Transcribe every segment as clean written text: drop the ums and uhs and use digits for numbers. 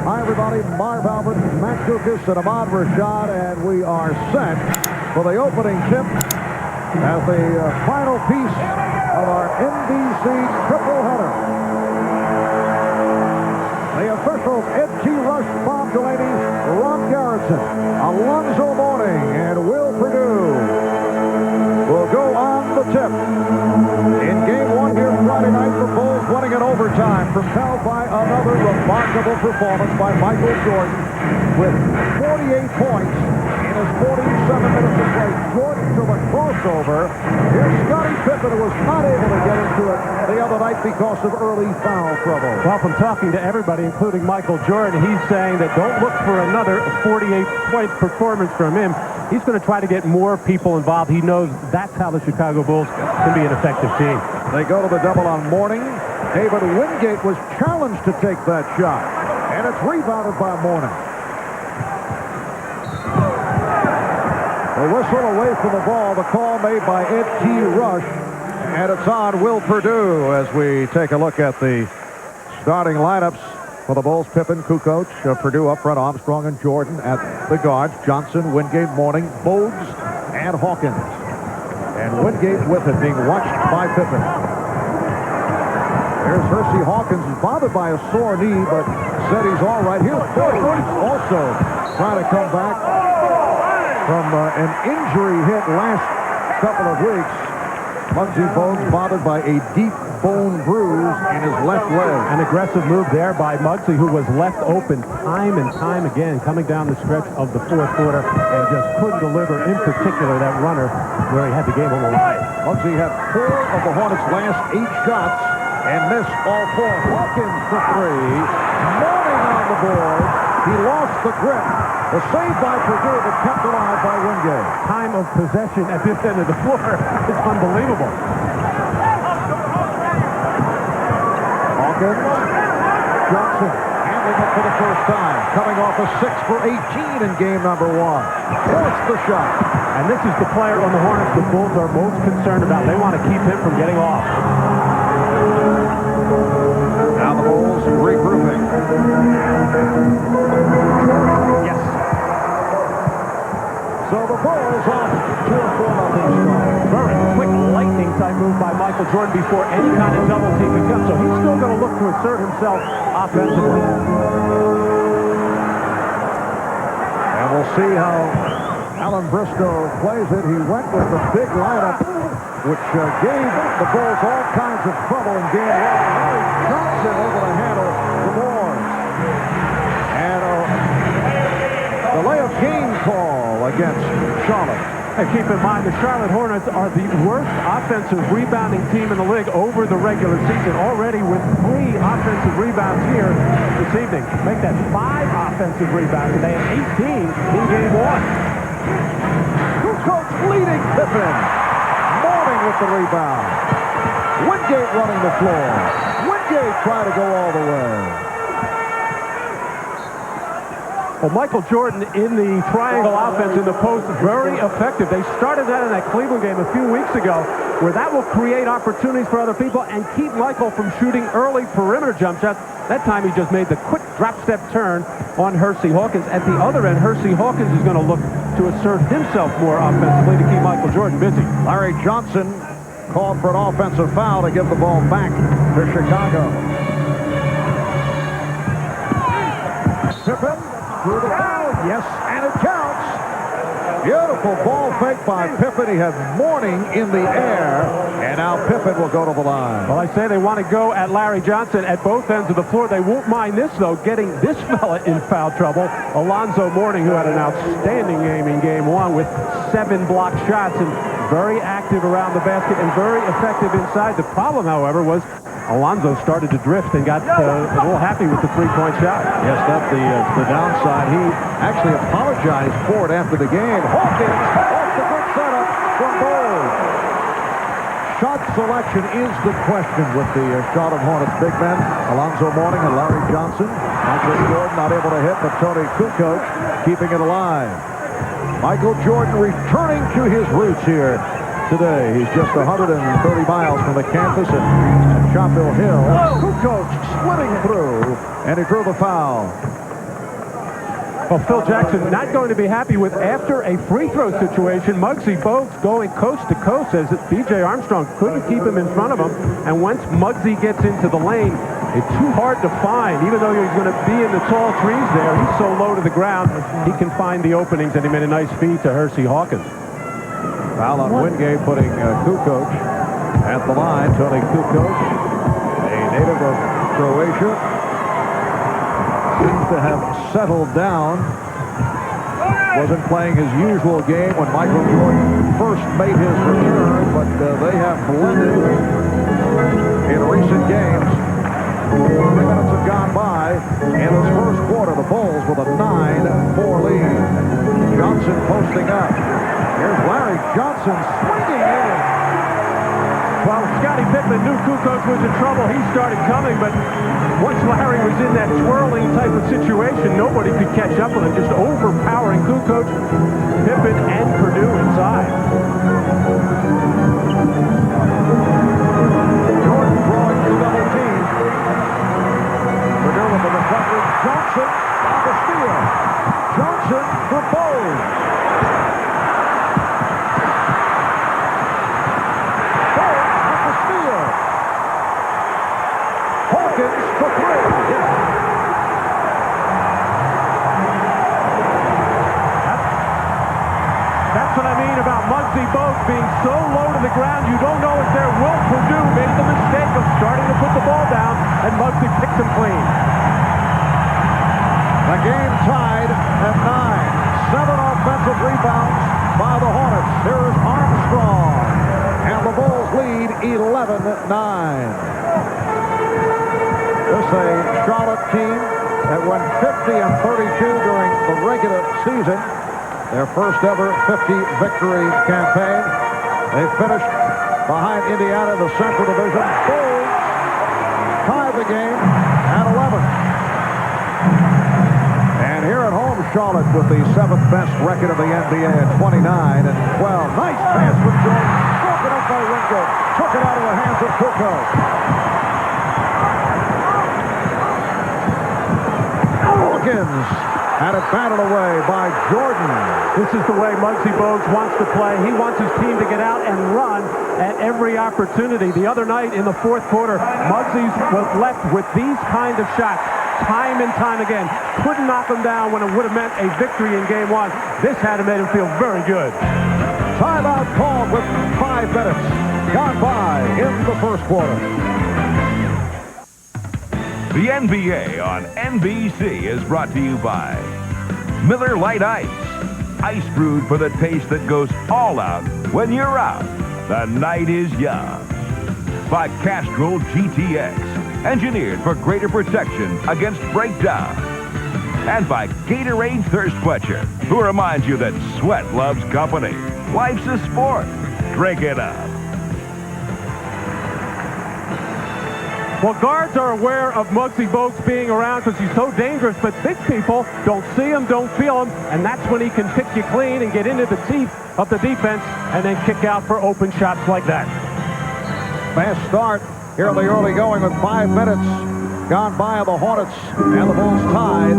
Hi, everybody. Marv Albert, Matt Dukas, and Ahmad Rashad, and we are set for the opening tip as the final piece of our NBC triple header. The officials, Ed T. Rush, Bob Delaney, Ron Garrison, Alonzo Mourning, and Will Perdue will go on the tip. In game one here Friday night, the Bulls winning in overtime, propelled by another remarkable performance by Michael Jordan with 48 points in his 47 minutes of play. Jordan to the crossover. Here's Scottie Pippen, who was not able to get into it the other night because of early foul trouble. Well, from talking to everybody, including Michael Jordan, he's saying that don't look for another 48-point performance from him. He's going to try to get more people involved. He knows that's how the Chicago Bulls can be an effective team. They go to the double on Mourning. David Wingate was challenged to take that shot, and it's rebounded by Mourning. The whistle away from the ball, the call made by Ed T. Rush, and it's on Will Perdue as we take a look at the starting lineups for the Bulls. Pippen, Kukoc, Perdue up front, Armstrong and Jordan at the guards, Johnson, Wingate, Mourning, Bogues, and Hawkins. And Wingate with it, being watched by Pippen. Here's Hersey Hawkins, who's bothered by a sore knee, but said he's all right. Here's Bogues, also trying to come back from an injury hit last couple of weeks. Muggsy Bogues bothered by a deep bone bruise in his left leg. An aggressive move there by Muggsy, who was left open time and time again coming down the stretch of the fourth quarter and just couldn't deliver, in particular that runner where he had the game on the line. Muggsy had 4 of the Hornets' last 8 shots and missed all 4. Hawkins for 3. Mourning on the board. He lost the grip. The save by Perdue, but kept alive by Wingate. Time of possession at this end of the floor is unbelievable. Hawkins, Johnson, handling it for the first time. Coming off a 6 for 18 in game number 1. Forced the shot. And this is the player on the Hornets the Bulls are most concerned about. They want to keep him from getting off. Now the Bulls regrouping. Yes. So the Bulls off 2 or 4-0 strong. Very quick lightning type move by Michael Jordan before any kind of double team could come. So he's still going to look to assert himself offensively. And we'll see how Alan Briscoe plays it. He went with the big lineup, which gave the Bulls all kinds of trouble in game 1. Larry Johnson able to handle the boards. And a delay of game call against Charlotte. And keep in mind, the Charlotte Hornets are the worst offensive rebounding team in the league over the regular season, already with 3 offensive rebounds here this evening. Make that 5 offensive rebounds, and they had 18 in game 1. Kukoc leading Pippen. Mourning with the rebound. Wingate running the floor. Wingate trying to go all the way. Well, Michael Jordan in the triangle offense in the post, very effective. They started that in that Cleveland game a few weeks ago, where that will create opportunities for other people and keep Michael from shooting early perimeter jump shots. That time he just made the quick drop step turn on Hersey Hawkins. At the other end, Hersey Hawkins is going to look to assert himself more offensively to keep Michael Jordan busy. Larry Johnson called for an offensive foul to give the ball back to Chicago. Pippen through the foul. Yes, and it counts. Beautiful ball fake by Pippen. He had Mourning in the air, and now Pippen will go to the line. Well, I say they want to go at Larry Johnson at both ends of the floor. They won't mind this, though, getting this fella in foul trouble. Alonzo Mourning, who had an outstanding game in game 1 with 7 blocked shots and very active around the basket and very effective inside. The problem, however, was Alonzo started to drift and got a little happy with the 3-point shot. Yes, that's the downside. He actually apologized for it after the game. Hawkins off the good setup from Bogues. Shot selection is the question with the Charlotte Hornets big men. Alonzo Mourning and Larry Johnson. Michael Jordan not able to hit, but Tony Kukoc keeping it alive. Michael Jordan returning to his roots here today. He's just 130 miles from the campus at Chapel Hill. Kukoc splitting through, and he drew the foul. Well, Phil Jackson not going to be happy with, after a free throw situation, Muggsy Bogues going coast to coast, as B.J. Armstrong couldn't keep him in front of him. And once Muggsy gets into the lane, it's too hard to find. Even though he's going to be in the tall trees there, he's so low to the ground, he can find the openings, and he made a nice feed to Hersey Hawkins. Foul on Wingate, putting Kukoc at the line. Tony Kukoc, a native of Croatia, seems to have settled down. Wasn't playing his usual game when Michael Jordan first made his return, but they have blended in recent games. 3 minutes have gone by in this first quarter. The Bulls with a 9-4 lead. Johnson posting up. Here's Larry Johnson swinging in. Well, Scottie Pippen knew Kukoc was in trouble. He started coming, but once Larry was in that twirling type of situation, nobody could catch up with him, just overpowering Kukoc, Pippen, and Purdue inside. Jordan throwing the double team. Purdue with the recovery. Johnson on the steal. Johnson for Bogues. For 3. That's what I mean about Muggsy Bogues being so low to the ground, you don't know if there. Will Purdue made the mistake of starting to put the ball down, and Muggsy picked him clean. The game tied at 9. 7 offensive rebounds by the Hornets. Here's Armstrong, and the Bulls lead 11-9. This is a Charlotte team that went 50-32 during the regular season. Their first ever 50 victory campaign. They finished behind Indiana in the Central Division. Bulls tied the game at 11. And here at home, Charlotte with the 7th best record of the NBA at 29-12. Nice pass from Jordan. Broken up by Wingate. Took it out of the hands of Kukoc. Had it batted away by Jordan. This is the way Muggsy Bogues wants to play. He wants his team to get out and run at every opportunity. The other night in the fourth quarter, Muggsy was left with these kind of shots time and time again. Couldn't knock them down when it would have meant a victory in game 1. This had made him feel very good. Timeout called with 5 minutes gone by in the first quarter. The NBA on NBC is brought to you by Miller Lite Ice. Ice brewed for the taste that goes all out when you're out. The night is young. By Castrol GTX, engineered for greater protection against breakdown. And by Gatorade Thirst Quencher, who reminds you that sweat loves company. Life's a sport. Drink it up. Well, guards are aware of Muggsy Bogues being around because he's so dangerous, but big people don't see him, don't feel him, and that's when he can pick you clean and get into the teeth of the defense and then kick out for open shots like that. Fast start here in the early going with 5 minutes gone by of the Hornets, and the Bulls tied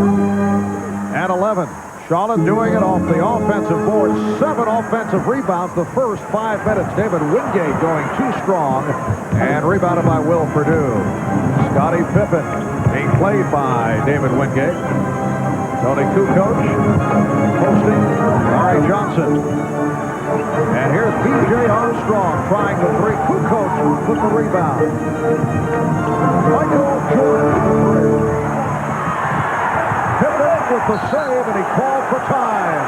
at 11. Charlotte doing it off the offensive board. 7 offensive rebounds the first 5 minutes. David Wingate going too strong and rebounded by Will Purdue. Scottie Pippen being played by David Wingate. Tony Kukoc posting Larry Johnson. And here's B.J. Armstrong trying the 3. Kukoc with the rebound. Michael Jordan for 3. Pippen with the save, and he called for time.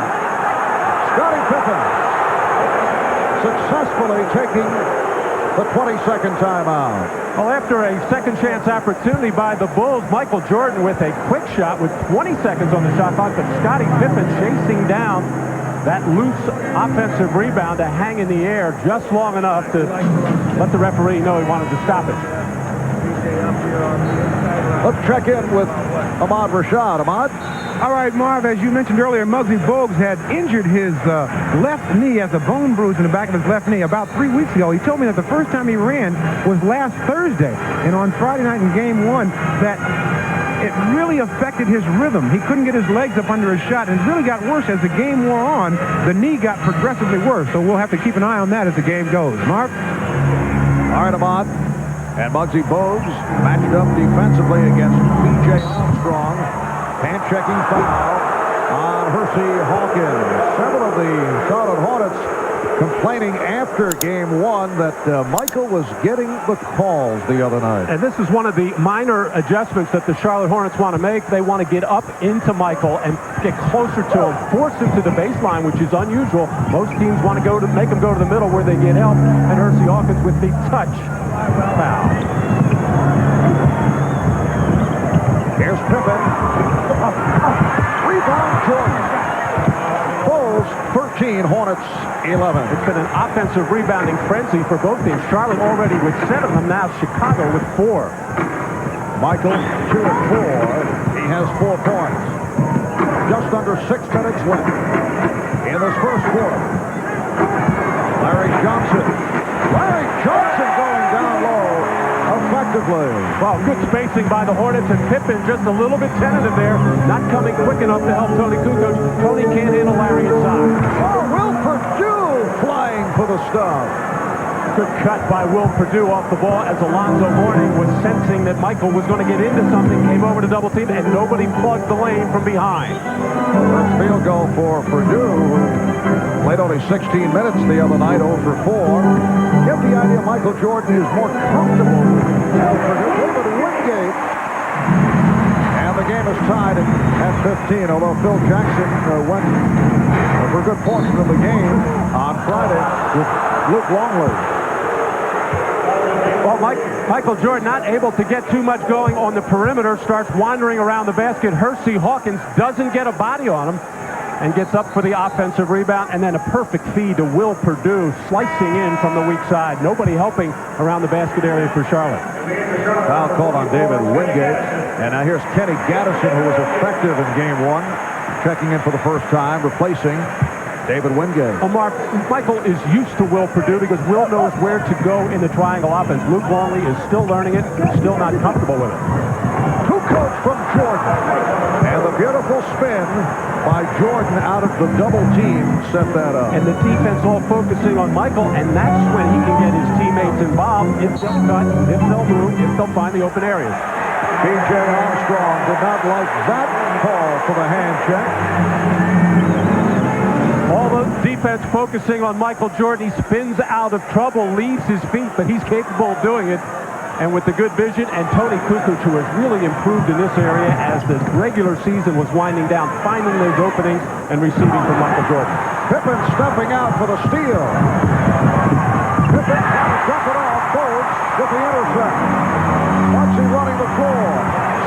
Scottie Pippen successfully taking the 22nd timeout. Well, after a second chance opportunity by the Bulls, Michael Jordan with a quick shot with 20 seconds on the shot clock, but Scottie Pippen chasing down that loose offensive rebound to hang in the air just long enough to let the referee know he wanted to stop it. Let's check in with Ahmad Rashad. Ahmad? All right, Marv, as you mentioned earlier, Muggsy Bogues had injured his left knee as a bone bruise in the back of his left knee about 3 weeks ago. He told me that the first time he ran was last Thursday. And on Friday night in Game 1, that it really affected his rhythm. He couldn't get his legs up under his shot, and it really got worse as the game wore on. The knee got progressively worse, so we'll have to keep an eye on that as the game goes. Mark? All right, Ahmad. And Muggsy Bogues matched up defensively against B.J. Armstrong. Hand-checking foul on Hersey Hawkins. Several of the Charlotte Hornets complaining after game one that Michael was getting the calls the other night. And this is one of the minor adjustments that the Charlotte Hornets want to make. They want to get up into Michael and get closer to him, force him to the baseline, which is unusual. Most teams want to make him go to the middle where they get help, and Hersey Hawkins with the touch foul. Here's Pippen. Rebound Jordan. Bulls 13, Hornets 11. It's been an offensive rebounding frenzy for both teams. Charlotte already with 7 of them, now Chicago with 4. Michael 2 of 4. He has 4 points. Just under 6 minutes left in this first quarter. Larry Johnson going down low effectively. Well, good spacing by the Hornets, and Pippen just a little bit tentative there, not coming quick enough to help Tony Kukoc. Tony can't handle Larry inside. Oh, Will Perdue flying for the stop. Good cut by Will Perdue off the ball as Alonzo Mourning was sensing that Michael was going to get into something, came over to double team, and nobody plugged the lane from behind. First field goal for Perdue, who played only 16 minutes the other night, 0 for 4. Get the idea Michael Jordan is more comfortable with Perdue. David Wingate. And the game is tied at 15, although Phil Jackson went for a good portion of the game on Friday with Luke Longley. Well, Michael Jordan not able to get too much going on the perimeter, starts wandering around the basket. Hersey Hawkins doesn't get a body on him and gets up for the offensive rebound, and then a perfect feed to Will Perdue, slicing in from the weak side. Nobody helping around the basket area for Charlotte. Foul called on David Wingate. And now here's Kenny Gaddison, who was effective in game one, checking in for the first time, replacing David Wingate. Well, Mark, Michael is used to Will Perdue because Will knows where to go in the triangle offense. Luke Longley is still learning it, still not comfortable with it. Kukoc from Jordan. And the beautiful spin by Jordan out of the double team set that up. And the defense all focusing on Michael, and that's when he can get his teammates involved if they'll cut, if they'll move, if they'll find the open areas. B.J. Armstrong did not like that call for the hand check. All the defense focusing on Michael Jordan. He spins out of trouble, leaves his feet, but he's capable of doing it. And with the good vision, and Tony Kukoc, who has really improved in this area as the regular season was winding down, finding those openings and receiving from Michael Jordan. Pippen stepping out for the steal. Pippen trying to dump it off. Bogues with the intercept. Muggsy running the floor.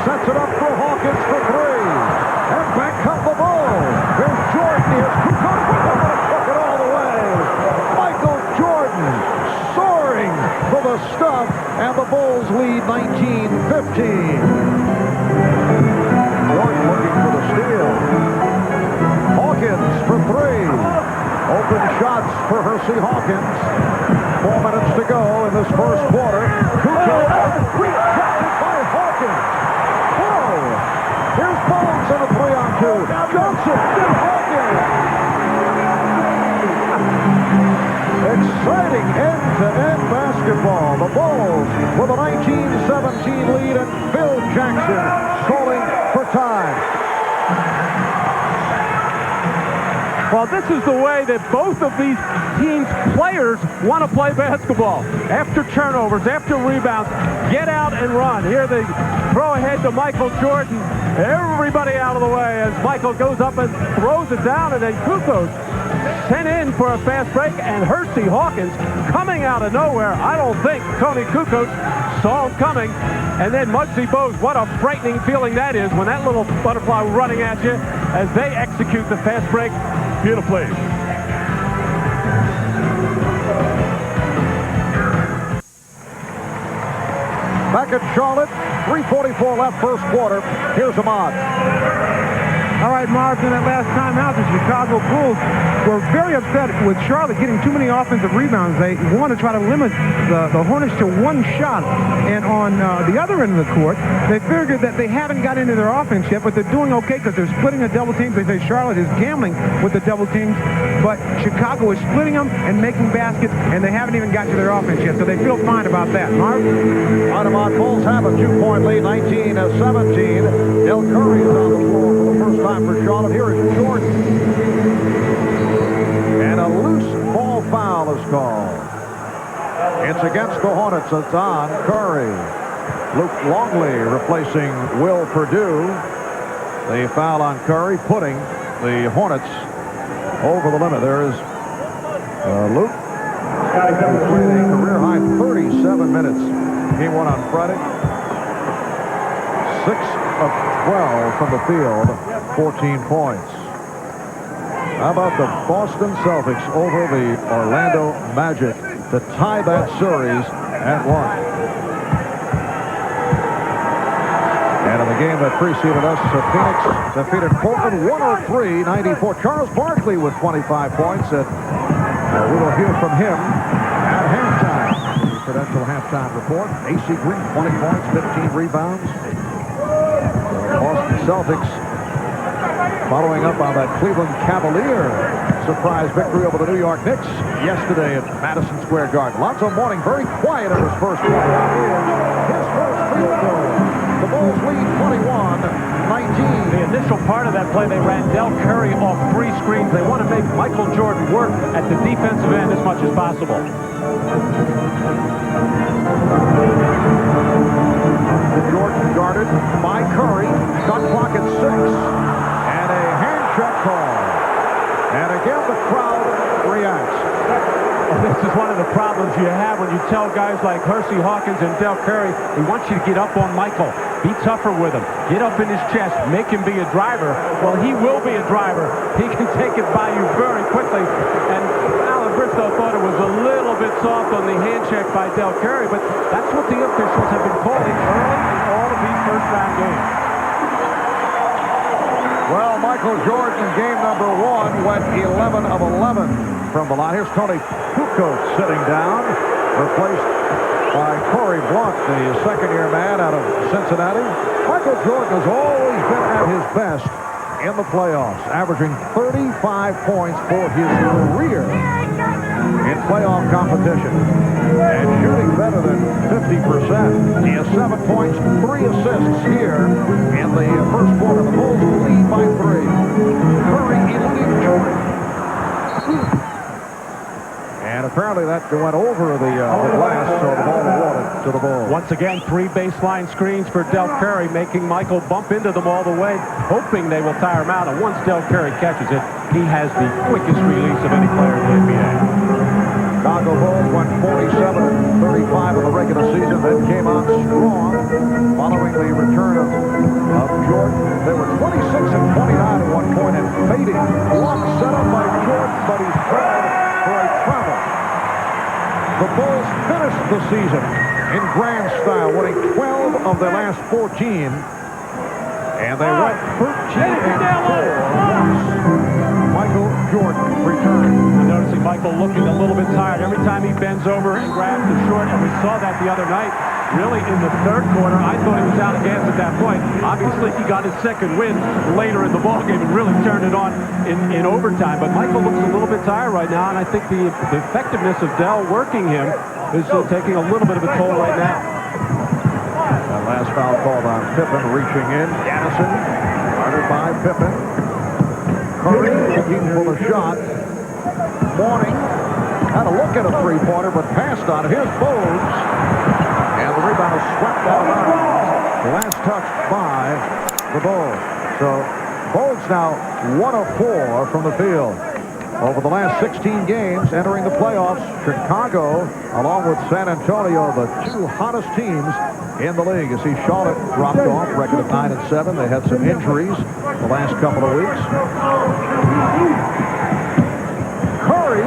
Sets it up for Hawkins for 3. And back come the Bulls. Here's Jordan. Here's Kukoc. Took it all the way. Michael Jordan soaring for the stop. And the Bulls lead 19-15. Jordan looking for the steal. Hawkins for 3. Open shots for Hersey Hawkins. 4 minutes to go in this first quarter. Kukoc rejected by Hawkins. Whoa! Here's Bogues on a 3-on-2. Johnson and Hawkins. Exciting end-to-end basketball. The Bulls with a 19-17 lead, and Phil Jackson calling for time. Well, this is the way that both of these teams' players want to play basketball. After turnovers, after rebounds, get out and run. Here they throw ahead to Michael Jordan. Everybody out of the way as Michael goes up and throws it down, and then Kukoc sent in for a fast break, and Hersey Hawkins coming out of nowhere. I don't think Tony Kukoc saw him coming. And then Muggsy Bogues, what a frightening feeling that is when that little butterfly running at you as they execute the fast break beautifully. Back at Charlotte, 3:44 left first quarter. Here's Ahmad. All right, Mark. Howard, in that last timeout, the Chicago Bulls were very upset with Charlotte getting too many offensive rebounds. They want to try to limit the Hornets to one shot. And on the other end of the court, they figured that they haven't got into their offense yet, but they're doing okay because they're splitting the double teams. They say Charlotte is gambling with the double teams, but Chicago is splitting them and making baskets, and they haven't even got to their offense yet, so they feel fine about that. Marv? Audemars Bulls have a 2-point lead, 19-17. Del Curry is on the floor for the first time for Charlotte. Here is Jordan. And a loose ball foul is called. It's against the Hornets. It's on Curry. Luke Longley replacing Will Perdue. The foul on Curry, putting the Hornets over the limit. There is Luke. Played a career-high 37 minutes. Game one on Friday. 6 of 12 from the field, 14 points. How about the Boston Celtics over the Orlando Magic to tie that series at 1? And in the game that preceded us, Phoenix defeated Portland 103-94. Charles Barkley with 25 points, and we will hear from him at halftime. The Prudential halftime report. AC Green, 20 points, 15 rebounds. The Boston Celtics following up on that Cleveland Cavalier surprise victory over the New York Knicks yesterday at Madison Square Garden. Lonzo Mourning very quiet in his first play. His first field goal. The Bulls lead 21-19. The initial part of that play, they ran Del Curry off 3 screens. They want to make Michael Jordan work at the defensive end as much as possible. Jordan guarded by Curry. Shot clock at 6. And a hand check call. And again, the crowd reacts. This is one of the problems you have when you tell guys like Hersey Hawkins and Del Curry, we want you to get up on Michael. Be tougher with him. Get up in his chest. Make him be a driver. Well, he will be a driver. He can take it by you very quickly. And Alan Bristow thought it was a little bit soft on the hand check by Del Curry, but that's what the officials have been calling early in all of these first-round games. Well, Michael Jordan, game number 1, went 11 of 11 from the line. Here's Tony Kukoc sitting down, replaced by Corey Blunt, the second-year man out of Cincinnati. Michael Jordan has always been at his best in the playoffs, averaging 35 points for his career in playoff competition and shooting better than 50%. He has 7 points, 3 assists here in the first quarter. The Bulls lead by 3. Curry eluding Jordan. And apparently that went over the glass, so the ball awarded to the Bulls. Once again, 3 baseline screens for Del Curry, making Michael bump into them all the way, hoping they will tire him out. And once Del Curry catches it, he has the quickest release of any player in the NBA. Chicago Bulls went 47-35 in the regular season, then came out strong following the return of Jordan. They were 26-29 at one point and fading. Block set up by Jordan, but he's called for a travel. The Bulls finished the season in grand style, winning 12 of their last 14, and they went 13-4 once Michael Jordan returned. I'm noticing Michael looking a little bit tired every time he bends over and grabs the short, and we saw that the other night. Really, in the third quarter, I thought he was out of gas at that point. Obviously, he got his second win later in the ballgame and really turned it on in overtime. But Michael looks a little bit tired right now, and I think the effectiveness of Del working him is taking a little bit of a toll right now. That last foul called on Pippen, reaching in. Addison, guarded by Pippen. Curry looking for the shot. Mourning had a look at a three-pointer, but passed on it. Here's Bogues. And the rebound is swept out of bounds. The last touch by the Bulls. So Bogues now 1 of 4 from the field. Over the last 16 games entering the playoffs, Chicago, along with San Antonio, the 2 hottest teams in the league. You see Charlotte dropped off, record of 9-7. They had some injuries the last couple of weeks. Curry,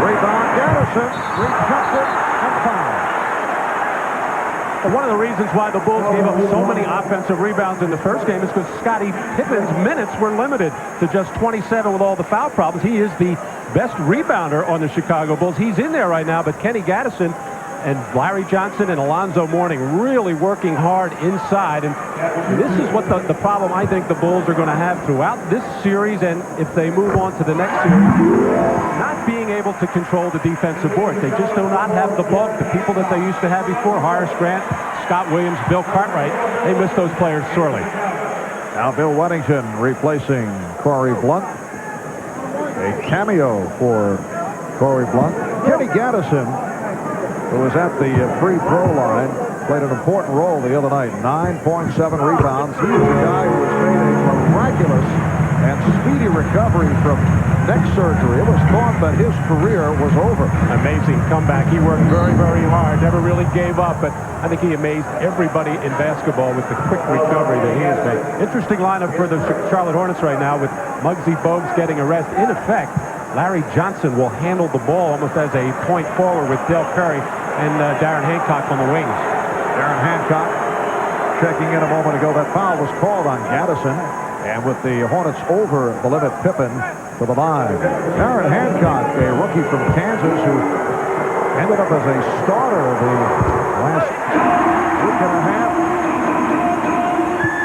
rebound, Addison, rechecked it, and fouled. Well, one of the reasons why the Bulls gave up so many offensive rebounds in the first game is because Scottie Pippen's minutes were limited to just 27 with all the foul problems. He is the best rebounder on the Chicago Bulls. He's in there right now, but Kenny Gaddison and Larry Johnson and Alonzo Mourning really working hard inside. And this is what the problem I think the Bulls are going to have throughout this series, and if they move on to the next series, not being able to control the defensive board. They just do not have the bulk, the people that they used to have before, Horace Grant, Scott Williams, Bill Cartwright. They miss those players sorely. Now Bill Weddington replacing Corey Blunt. A cameo for Corey Blunt. Kenny Gaddison, who was at the free throw line, played an important role the other night. 9.7 rebounds. He was the guy who was made a miraculous and speedy recovery from neck surgery. It was thought that his career was over. Amazing comeback. He worked very, very hard. Never really gave up, but I think he amazed everybody in basketball with the quick recovery that he has made. Interesting lineup for the Charlotte Hornets right now with Muggsy Bogues getting a rest. In effect, Larry Johnson will handle the ball almost as a point forward with Del Curry and Darren Hancock on the wings. Darren Hancock checking in a moment ago. That foul was called on Gaddison. And with the Hornets over the limit, Pippen to the line. Darren Hancock, a rookie from Kansas who ended up as a starter the last week and a half.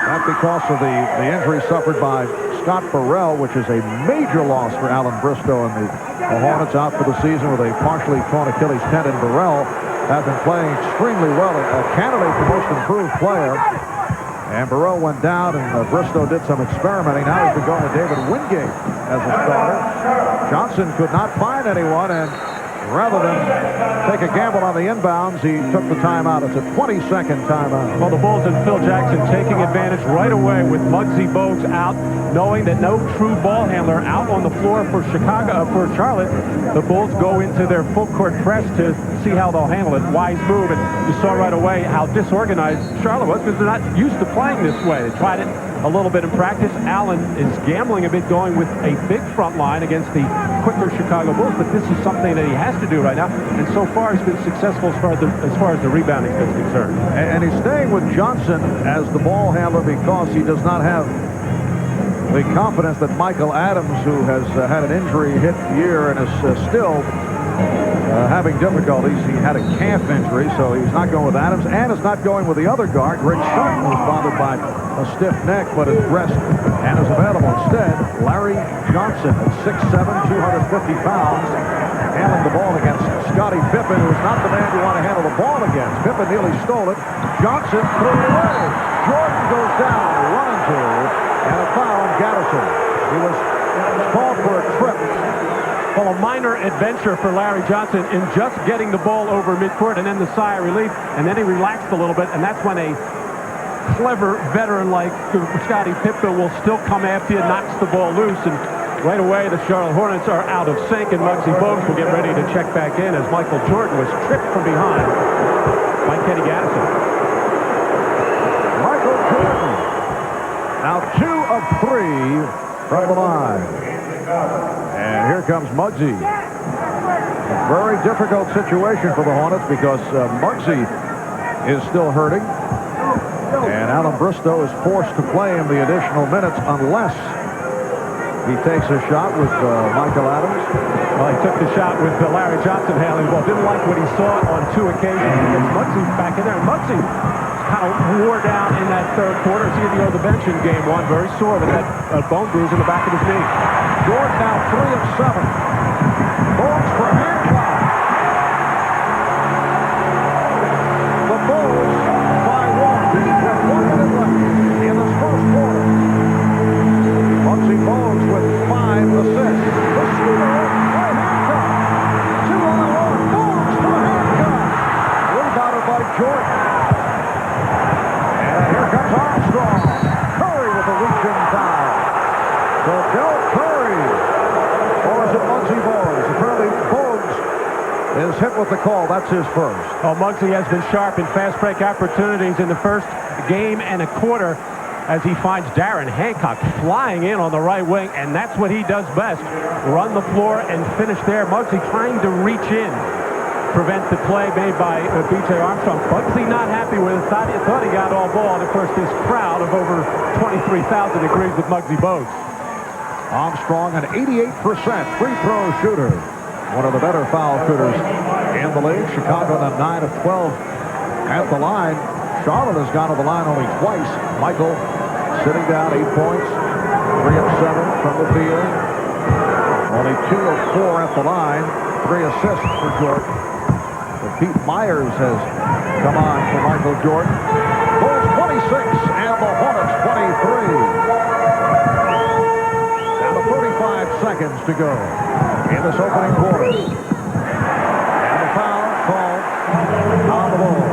That because of the injury suffered by Scott Burrell, which is a major loss for Alan Bristow and the Hornets out for the season with a partially torn Achilles tendon. Burrell has been playing extremely well, a candidate for most improved player. And Burrell went down, and Bristow did some experimenting. Now he's been going with David Wingate as a starter. Johnson could not find anyone, and rather than take a gamble on the inbounds, he took the timeout. It's a 20-second timeout. Well, the Bulls and Phil Jackson taking advantage right away with Muggsy Bogues out, knowing that no true ball handler out on the floor for for Charlotte. The Bulls go into their full court press to see how they'll handle it. Wise move, and you saw right away how disorganized Charlotte was because they're not used to playing this way. They tried it a little bit in practice. Allen is gambling a bit, going with a big front line against the quicker Chicago Bulls, but this is something that he has to do right now, and so far he's been successful as far as the rebounding is concerned. And he's staying with Johnson as the ball handler because he does not have the confidence that Michael Adams, who has had an injury-hit year and is still having difficulties. He had a calf injury, so he's not going with Adams, and is not going with the other guard, Rick Sutton, who's bothered by a stiff neck but is rest and is available. Instead, Larry Johnson at 6'7", 250 pounds, handling the ball against Scottie Pippen, who is not the man you want to handle the ball against. Pippen nearly stole it. Johnson threw it away. Jordan goes down, 1-2. And a foul on Gaddison. He was called for a trip. Well, a minor adventure for Larry Johnson in just getting the ball over midcourt and then the sigh of relief, and then he relaxed a little bit, and that's when a clever veteran like Scottie Pippen will still come after you, knocks the ball loose, and right away the Charlotte Hornets are out of sync, and Muggsy Bogues will get ready to check back in as Michael Jordan was tripped from behind by Kenny Gaddison. Michael Jordan. Now 2 of 3 from the line. And here comes Muggsy. A very difficult situation for the Hornets because Muggsy is still hurting. And Alan Bristow is forced to play him the additional minutes unless he takes a shot with Michael Adams. Well, he took the shot with Larry Johnson handling the ball. Didn't like what he saw on 2 occasions. Because Muggsy back in there. And Muggsy kind of wore down in that third quarter. He had to go to the bench in game 1, very sore with that bone bruise in the back of his knee. Jordan now 3 of 7. Bogues for Hancock. The Bulls by 1 with 1 minute left in this first quarter. Muggsy Bogues with 5 assists. The steal by Hancock. 2-on-1. Bogues for Hancock. Rebounded by Jordan. Armstrong. Curry with a reach-in foul. So Del Curry, or is it Muggsy Bogues? Apparently Bogues is hit with the call. That's his first. Oh, Muggsy has been sharp in fast break opportunities in the first game and a quarter as he finds Darren Hancock flying in on the right wing, and that's what he does best. Run the floor and finish there. Muggsy trying to reach in. prevent the play made by B.J. Armstrong. Bugsy not happy with it. Thought he got all ball. And, of course, this crowd of over 23,000 agrees with Muggsy Bogues. Armstrong, an 88% free throw shooter. One of the better foul shooters in the league. Chicago, the 9 of 12 at the line. Charlotte has gone to the line only twice. Michael sitting down, 8 points, 3 of 7 from the field. Only 2 of 4 at the line, 3 assists for Jordan. But Pete Myers has come on for Michael Jordan. Bulls 26 and the Hornets 23. Down to 35 seconds to go in this opening quarter. And the foul called on the ball.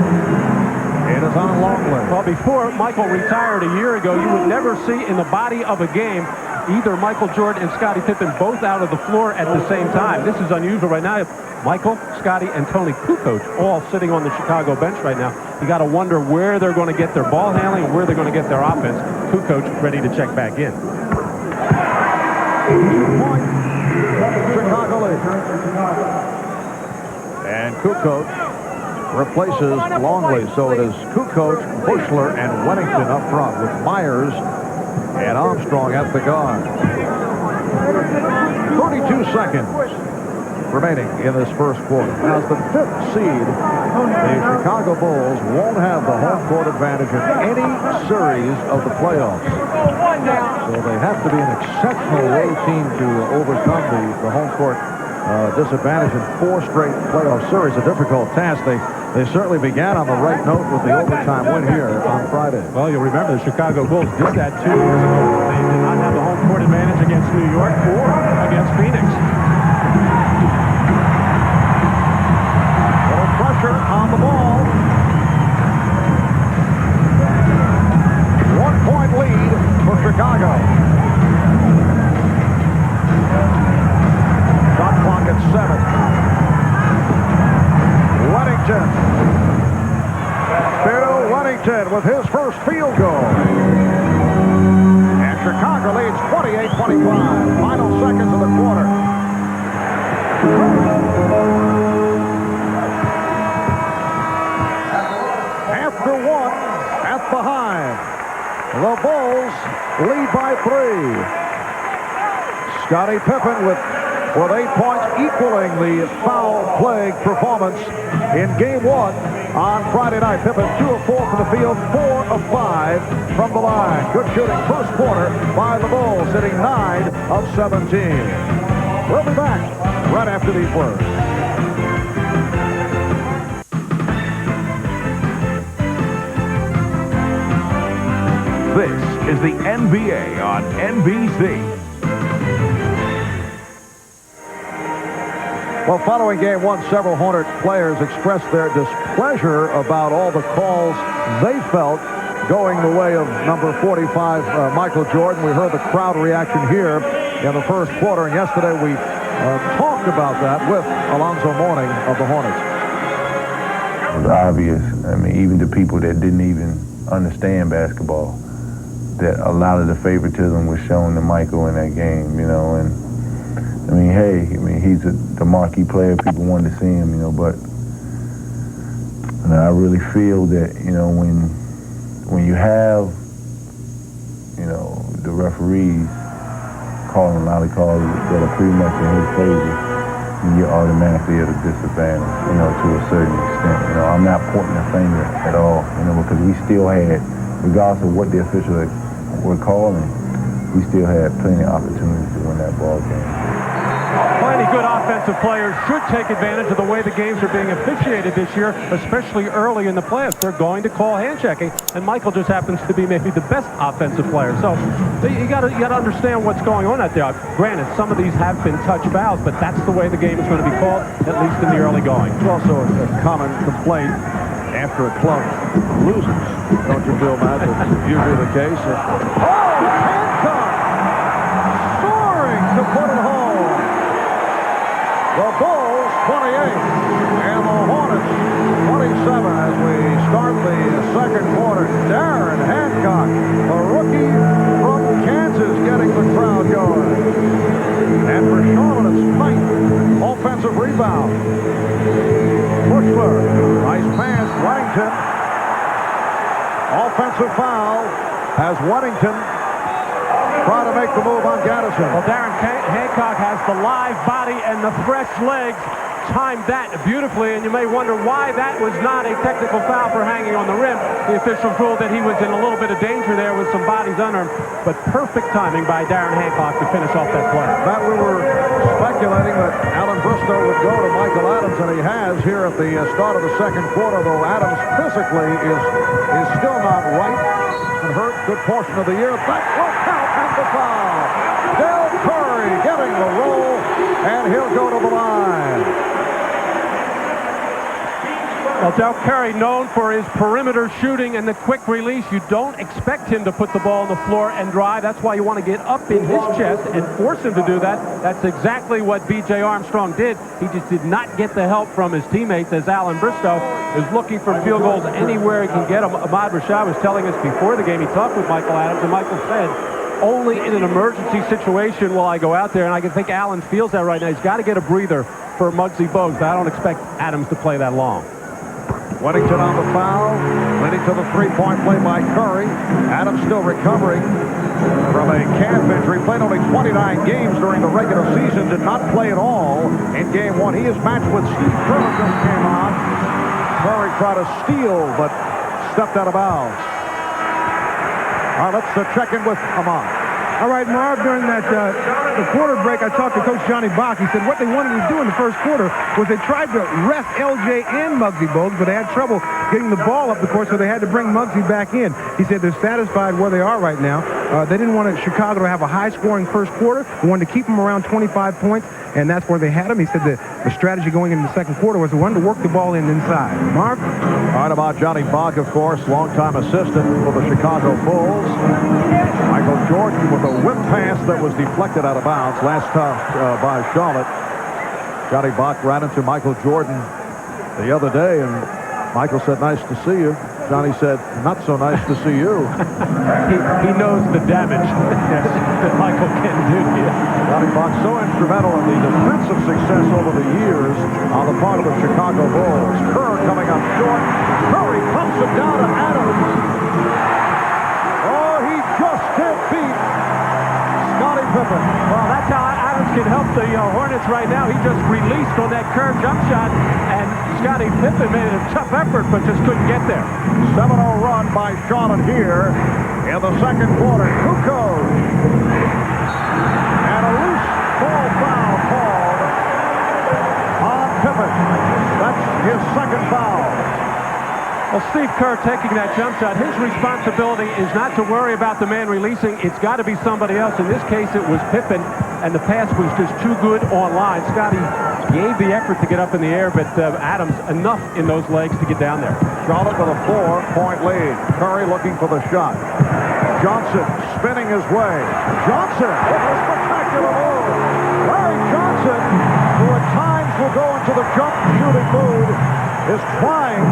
It is on Longley. Well, before Michael retired a year ago, you would never see in the body of a game either Michael Jordan and Scottie Pippen both out of the floor at the same time. This is unusual right now. Michael, Scottie, and Tony Kukoc all sitting on the Chicago bench right now. You got to wonder where they're going to get their ball handling and where they're going to get their offense. Kukoc ready to check back in. 2-point Chicago lead. And Kukoc replaces Longley. So it is Kukoc, Bushler, and Wennington up front with Myers and Armstrong at the guard. 32 seconds remaining in this first quarter. As the 5th seed, the Chicago Bulls won't have the home court advantage in any series of the playoffs. So they have to be an exceptional road team to overcome the home court disadvantage in 4 straight playoff series. A difficult task. They certainly began on the right note with the overtime win here on Friday. Well, you'll remember the Chicago Bulls did that 2 years ago. They did not have the home court advantage against New York or against Phoenix. A little pressure on the ball. 1-point lead for Chicago. Shot clock at 7. Wennington. Bill Wennington with his first field goal. And Chicago leads 28-25. Final seconds of the quarter. After 1 at the high, the Bulls lead by 3. Scottie Pippen with 8 points, equaling the foul-plagued performance in Game 1 on Friday night. Pippen 2 of 4 from the field, 4 of 5 from the line. Good shooting first quarter by the Bulls, hitting 9 of 17. We'll be back right after these words. This is the NBA on NBC. Well, following Game 1, several Hornet players expressed their displeasure about all the calls they felt going the way of number 45, Michael Jordan. We heard the crowd reaction here in the first quarter, and yesterday we talked about that with Alonzo Mourning of the Hornets. It was obvious, I mean, even to people that didn't even understand basketball, that a lot of the favoritism was shown to Michael in that game, you know, and I mean, hey, he's the marquee player. People wanted to see him, you know, but I really feel that, you know, when you have, you know, the referees calling a lot of calls that are pretty much in his favor, you're automatically at a disadvantage, you know, to a certain extent. You know, I'm not pointing a finger at all, you know, because we still had, regardless of what the officials were calling, we still had plenty of opportunities to win that ball game. Plenty good offensive players should take advantage of the way the games are being officiated this year, especially early in the playoffs. They're going to call hand checking, and Michael just happens to be maybe the best offensive player. So you got to understand what's going on out there. Granted, some of these have been touch fouls, but that's the way the game is going to be called, at least in the early going. It's also a common complaint after a club loses. Don't you feel, Matt? That's usually the case. Hancock soaring to put it home. The Bulls 28 and the Hornets 27 as we start the second quarter. Darren Hancock, a rookie from Kansas, getting the crowd going. And for Charlotte, it's 9th offensive rebound. offensive foul as Weddington try to make the move on Gaddison. Well, Darren Hancock has the live body and the fresh legs. Timed that beautifully, and you may wonder why that was not a technical foul for hanging on the rim. The officials ruled that he was in a little bit of danger there with some bodies under him, but perfect timing by Darren Hancock to finish off that play. That we were speculating that Alan Bristow would go to Michael Adams, and he has here at the start of the second quarter, though Adams physically is still not right and hurt good portion of the year. That will count and the foul. Del Curry getting the roll, and he'll go to the line. Well, Del Curry, known for his perimeter shooting and the quick release. You don't expect him to put the ball on the floor and drive. That's why you want to get up in his chest and force him to do that. That's exactly what B.J. Armstrong did. He just did not get the help from his teammates as Alan Bristow is looking for field goals anywhere he can get them. Ahmad Rashad was telling us before the game, he talked with Michael Adams, and Michael said, only in an emergency situation will I go out there, and I can think Allen feels that right now. He's got to get a breather for Muggsy Bogues, but I don't expect Adams to play that long. Weddington on the foul, leading to the three-point play by Curry. Adams still recovering from a calf injury. Played only 29 games during the regular season. Did not play at all in game one. He is matched with Steve Kerr just came on. Curry tried to steal, but stepped out of bounds. All right, let's check in with Ahmad. All right, Marv, during that the quarter break, I talked to Coach Johnny Bach. He said what they wanted to do in the first quarter was they tried to rest LJ and Muggsy Bogues, but they had trouble getting the ball up the court, so they had to bring Muggsy back in. He said they're satisfied where they are right now. They didn't want Chicago to have a high-scoring first quarter. They wanted to keep them around 25 points, and that's where they had him. He said the strategy going into the second quarter was the one to work the ball in inside. Marv? All right, about Johnny Bach, of course, longtime assistant for the Chicago Bulls. Michael Jordan with a whip pass that was deflected out of bounds last time by Charlotte. Johnny Bach ran into Michael Jordan the other day, and Michael said, nice to see you. Johnny said, not so nice to see you. he knows the damage that Michael can do here. Johnny Bach so instrumental in the defensive success over the years on the part of the Chicago Bulls. Kerr coming up short. Curry pumps it down to Adams. Oh, he just can't beat Scottie Pippen. Well, that's how Adams can help the Hornets right now. He just released on that Kerr jump shot, and Scottie Pippen made a tough effort, but just couldn't get there. 7-0 run by Charlotte here in the second quarter. Kukoc. And a loose ball foul called on Pippen. That's his second foul. Well, Steve Kerr taking that jump shot, his responsibility is not to worry about the man releasing. It's got to be somebody else. In this case, it was Pippen, and the pass was just too good on line. Scottie gave the effort to get up in the air, but Adams enough in those legs to get down there. Charlotte with a 4-point lead. Curry looking for the shot. Johnson spinning his way. Johnson with a spectacular move. Larry Johnson, who at times will go into the jump shooting mood, is trying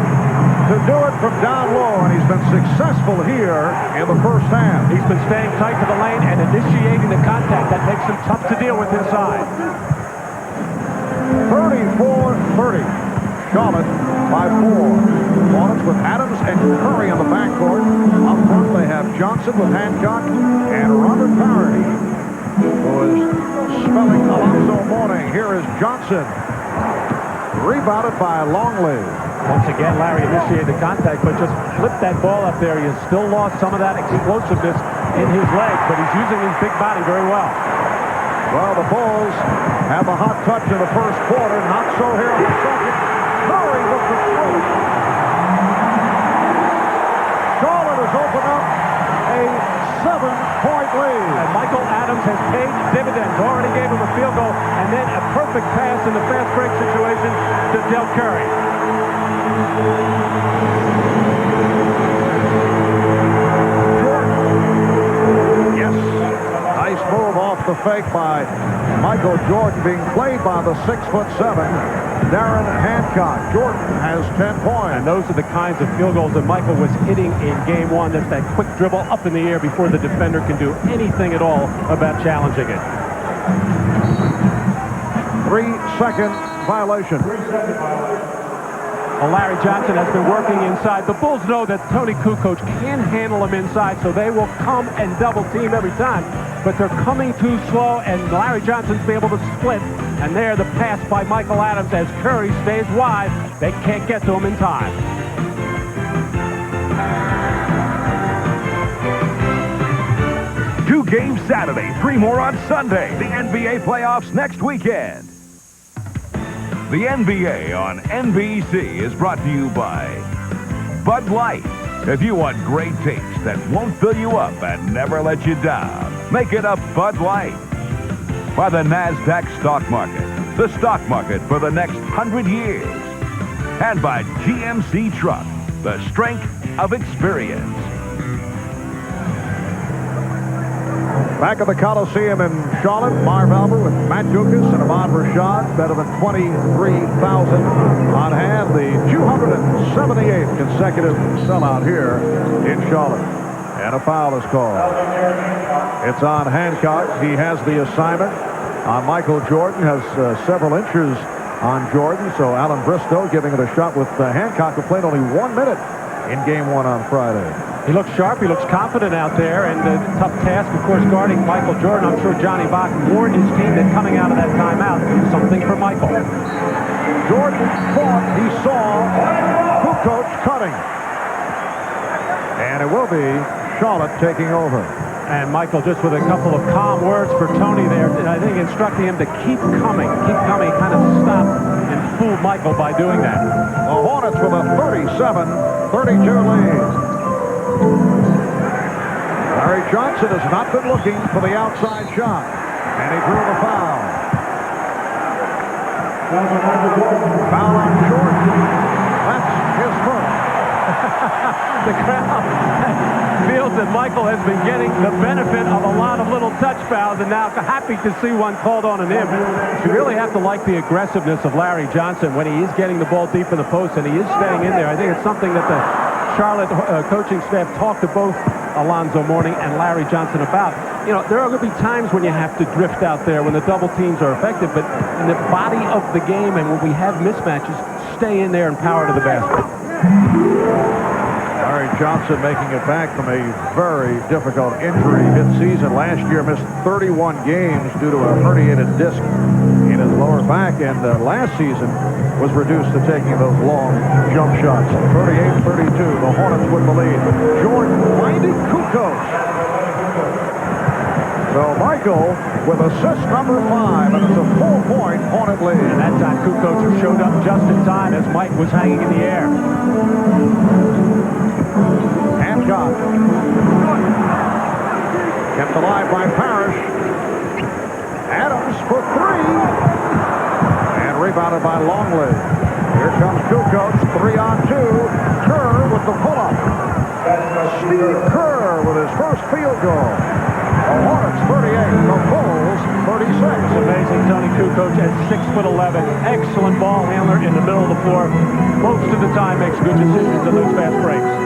to do it from down low, and he's been successful here in the first half. He's been staying tight to the lane and initiating the contact. That makes him tough to deal with inside. 34-30. Charlotte by 4. Hornets with Adams and Curry in the backcourt. Up front they have Johnson with Hancock and Robert Parody, who is spelling Alonzo Mourning. Here is Johnson. Rebounded by Longley. Once again, Larry initiated the contact, but just flipped that ball up there. He has still lost some of that explosiveness in his legs, but he's using his big body very well. Well, the Bulls have a hot touch in the first quarter. Not so here in the second. Curry with the three. Charlotte has opened up a 7-point lead. And Michael Adams has paid dividends. Already gave him a field goal, and then a perfect pass in the fast break situation to Del Curry. Yes, nice move off the fake by Michael Jordan, being played by the 6'7" Darren Hancock. Jordan has 10 points. And those are the kinds of field goals that Michael was hitting in game one. That's that quick dribble up in the air before the defender can do anything at all about challenging it. 3-second violation. Well, Larry Johnson has been working inside. The Bulls know that Tony Kukoc can handle him inside, so they will come and double team every time. But they're coming too slow, and Larry Johnson's been able to split. And there, the pass by Michael Adams as Curry stays wide. They can't get to him in time. Two games Saturday, 3 more on Sunday. The NBA playoffs next weekend. The NBA on NBC is brought to you by Bud Light. If you want great taste that won't fill you up and never let you down, make it a Bud Light. By the NASDAQ stock market, the stock market for the next 100 years. And by GMC Truck, the strength of experience. Back at the Coliseum in Charlotte, Marv Albert with Matt Gukas and Ahmad Rashad, better than 23,000 on hand. The 278th consecutive sellout here in Charlotte. And a foul is called. It's on Hancock. He has the assignment on Michael Jordan, has several inches on Jordan. So Alan Bristow giving it a shot with Hancock, who played only 1 minute in Game 1 on Friday. He looks sharp. He looks confident out there. And a tough task, of course, guarding Michael Jordan. I'm sure Johnny Bach warned his team that coming out of that timeout, something for Michael. Jordan thought he saw Kukoc cutting. And it will be Charlotte taking over. And Michael just with a couple of calm words for Tony there, I think instructing him to keep coming, kind of stop and fool Michael by doing that. The Hornets with a 37-32 lead. Larry Johnson has not been looking for the outside shot, and he drew the foul. Foul on Jordan. That's his first. The crowd feels that Michael has been getting the benefit of a lot of little touch fouls, and now happy to see one called on him. You really have to like the aggressiveness of Larry Johnson when he is getting the ball deep in the post, and he is staying in there. I think it's something that the Charlotte coaching staff talked to both Alonzo Mourning and Larry Johnson about. You know, there are going to be times when you have to drift out there when the double teams are effective, but in the body of the game and when we have mismatches, stay in there and power to the basket. Larry Johnson making it back from a very difficult injury mid-season. Last year missed 31 games due to a herniated disc in his lower back, and last season was reduced to taking those long jump shots. 38-32, the Hornets with the lead. Jordan finding Kukoc. So Michael with assist number 5, and it's a 4-point Hornet lead. And that time Kukoc showed up just in time as Mike was hanging in the air. Hancock. Kept alive by Parrish. Adams for 3. And rebounded by Longley. Here comes Kukoc, 3-on-2. Kerr with the pull-up. Steve Kerr with his first field goal. The Hornets 38, the Bulls 36. Amazing Tony Kukoc at 6'11". Excellent ball handler in the middle of the floor. Most of the time makes good decisions on those fast breaks.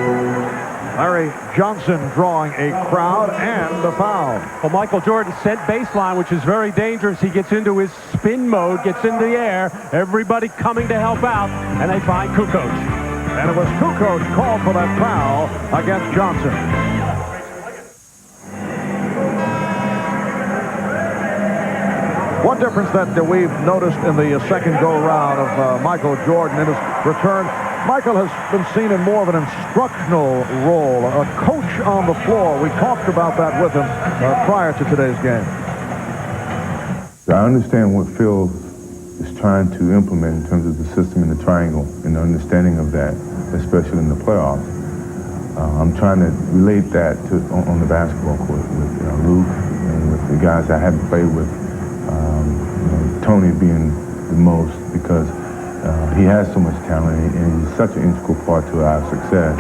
Larry Johnson drawing a crowd and a foul. Well, Michael Jordan sent baseline, which is very dangerous. He gets into his spin mode, gets in the air, everybody coming to help out, and they find Kukoc. And it was Kukoc called for that foul against Johnson. One difference that we've noticed in the second go-round of Michael Jordan in his return, Michael has been seen in more of an instructional role, a coach on the floor. We talked about that with him prior to today's game. I understand what Phil is trying to implement in terms of the system in the triangle and the understanding of that, especially in the playoffs. I'm trying to relate that to on the basketball court with Luke and with the guys I haven't played with. Tony being the most, because he has so much talent and he's such an integral part to our success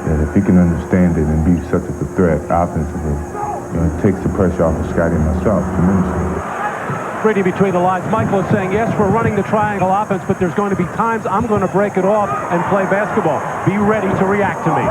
that if he can understand it and be such a threat offensively, it takes the pressure off of Scotty and myself tremendously. Reading between the lines, Michael is saying, yes, we're running the triangle offense, but there's going to be times I'm going to break it off and play basketball. Be ready to react to me.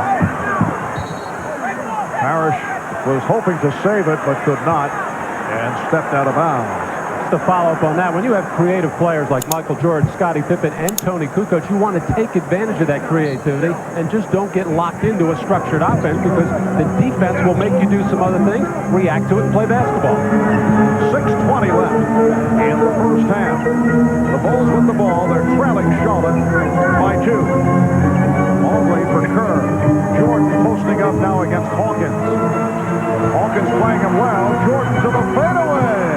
Parrish was hoping to save it, but could not, and stepped out of bounds. just to follow up on that, when you have creative players like Michael Jordan, Scottie Pippen, and Tony Kukoc, you want to take advantage of that creativity and just don't get locked into a structured offense, because the defense will make you do some other things, react to it, and play basketball. 6:20 left in the first half. The Bulls with the ball. They're trailing Charlotte by 2. Longley for Kerr. Jordan posting up now against Hawkins. Hawkins playing him well. Jordan to the fadeaway.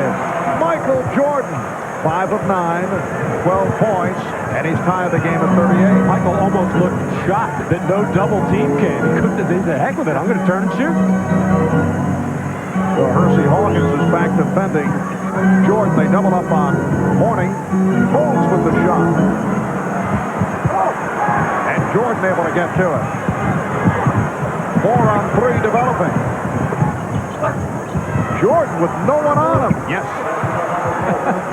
Michael Jordan, 5 of 9, 12 points, and he's tied the game at 38. Michael almost looked shocked that no double team came. He said, heck with it, I'm going to turn and shoot. So Hersey Hawkins is back defending Jordan. They double up on Mourning. Holmes with the shot. And Jordan able to get to it. 4 on 3 developing. Jordan with no one on him. Yes.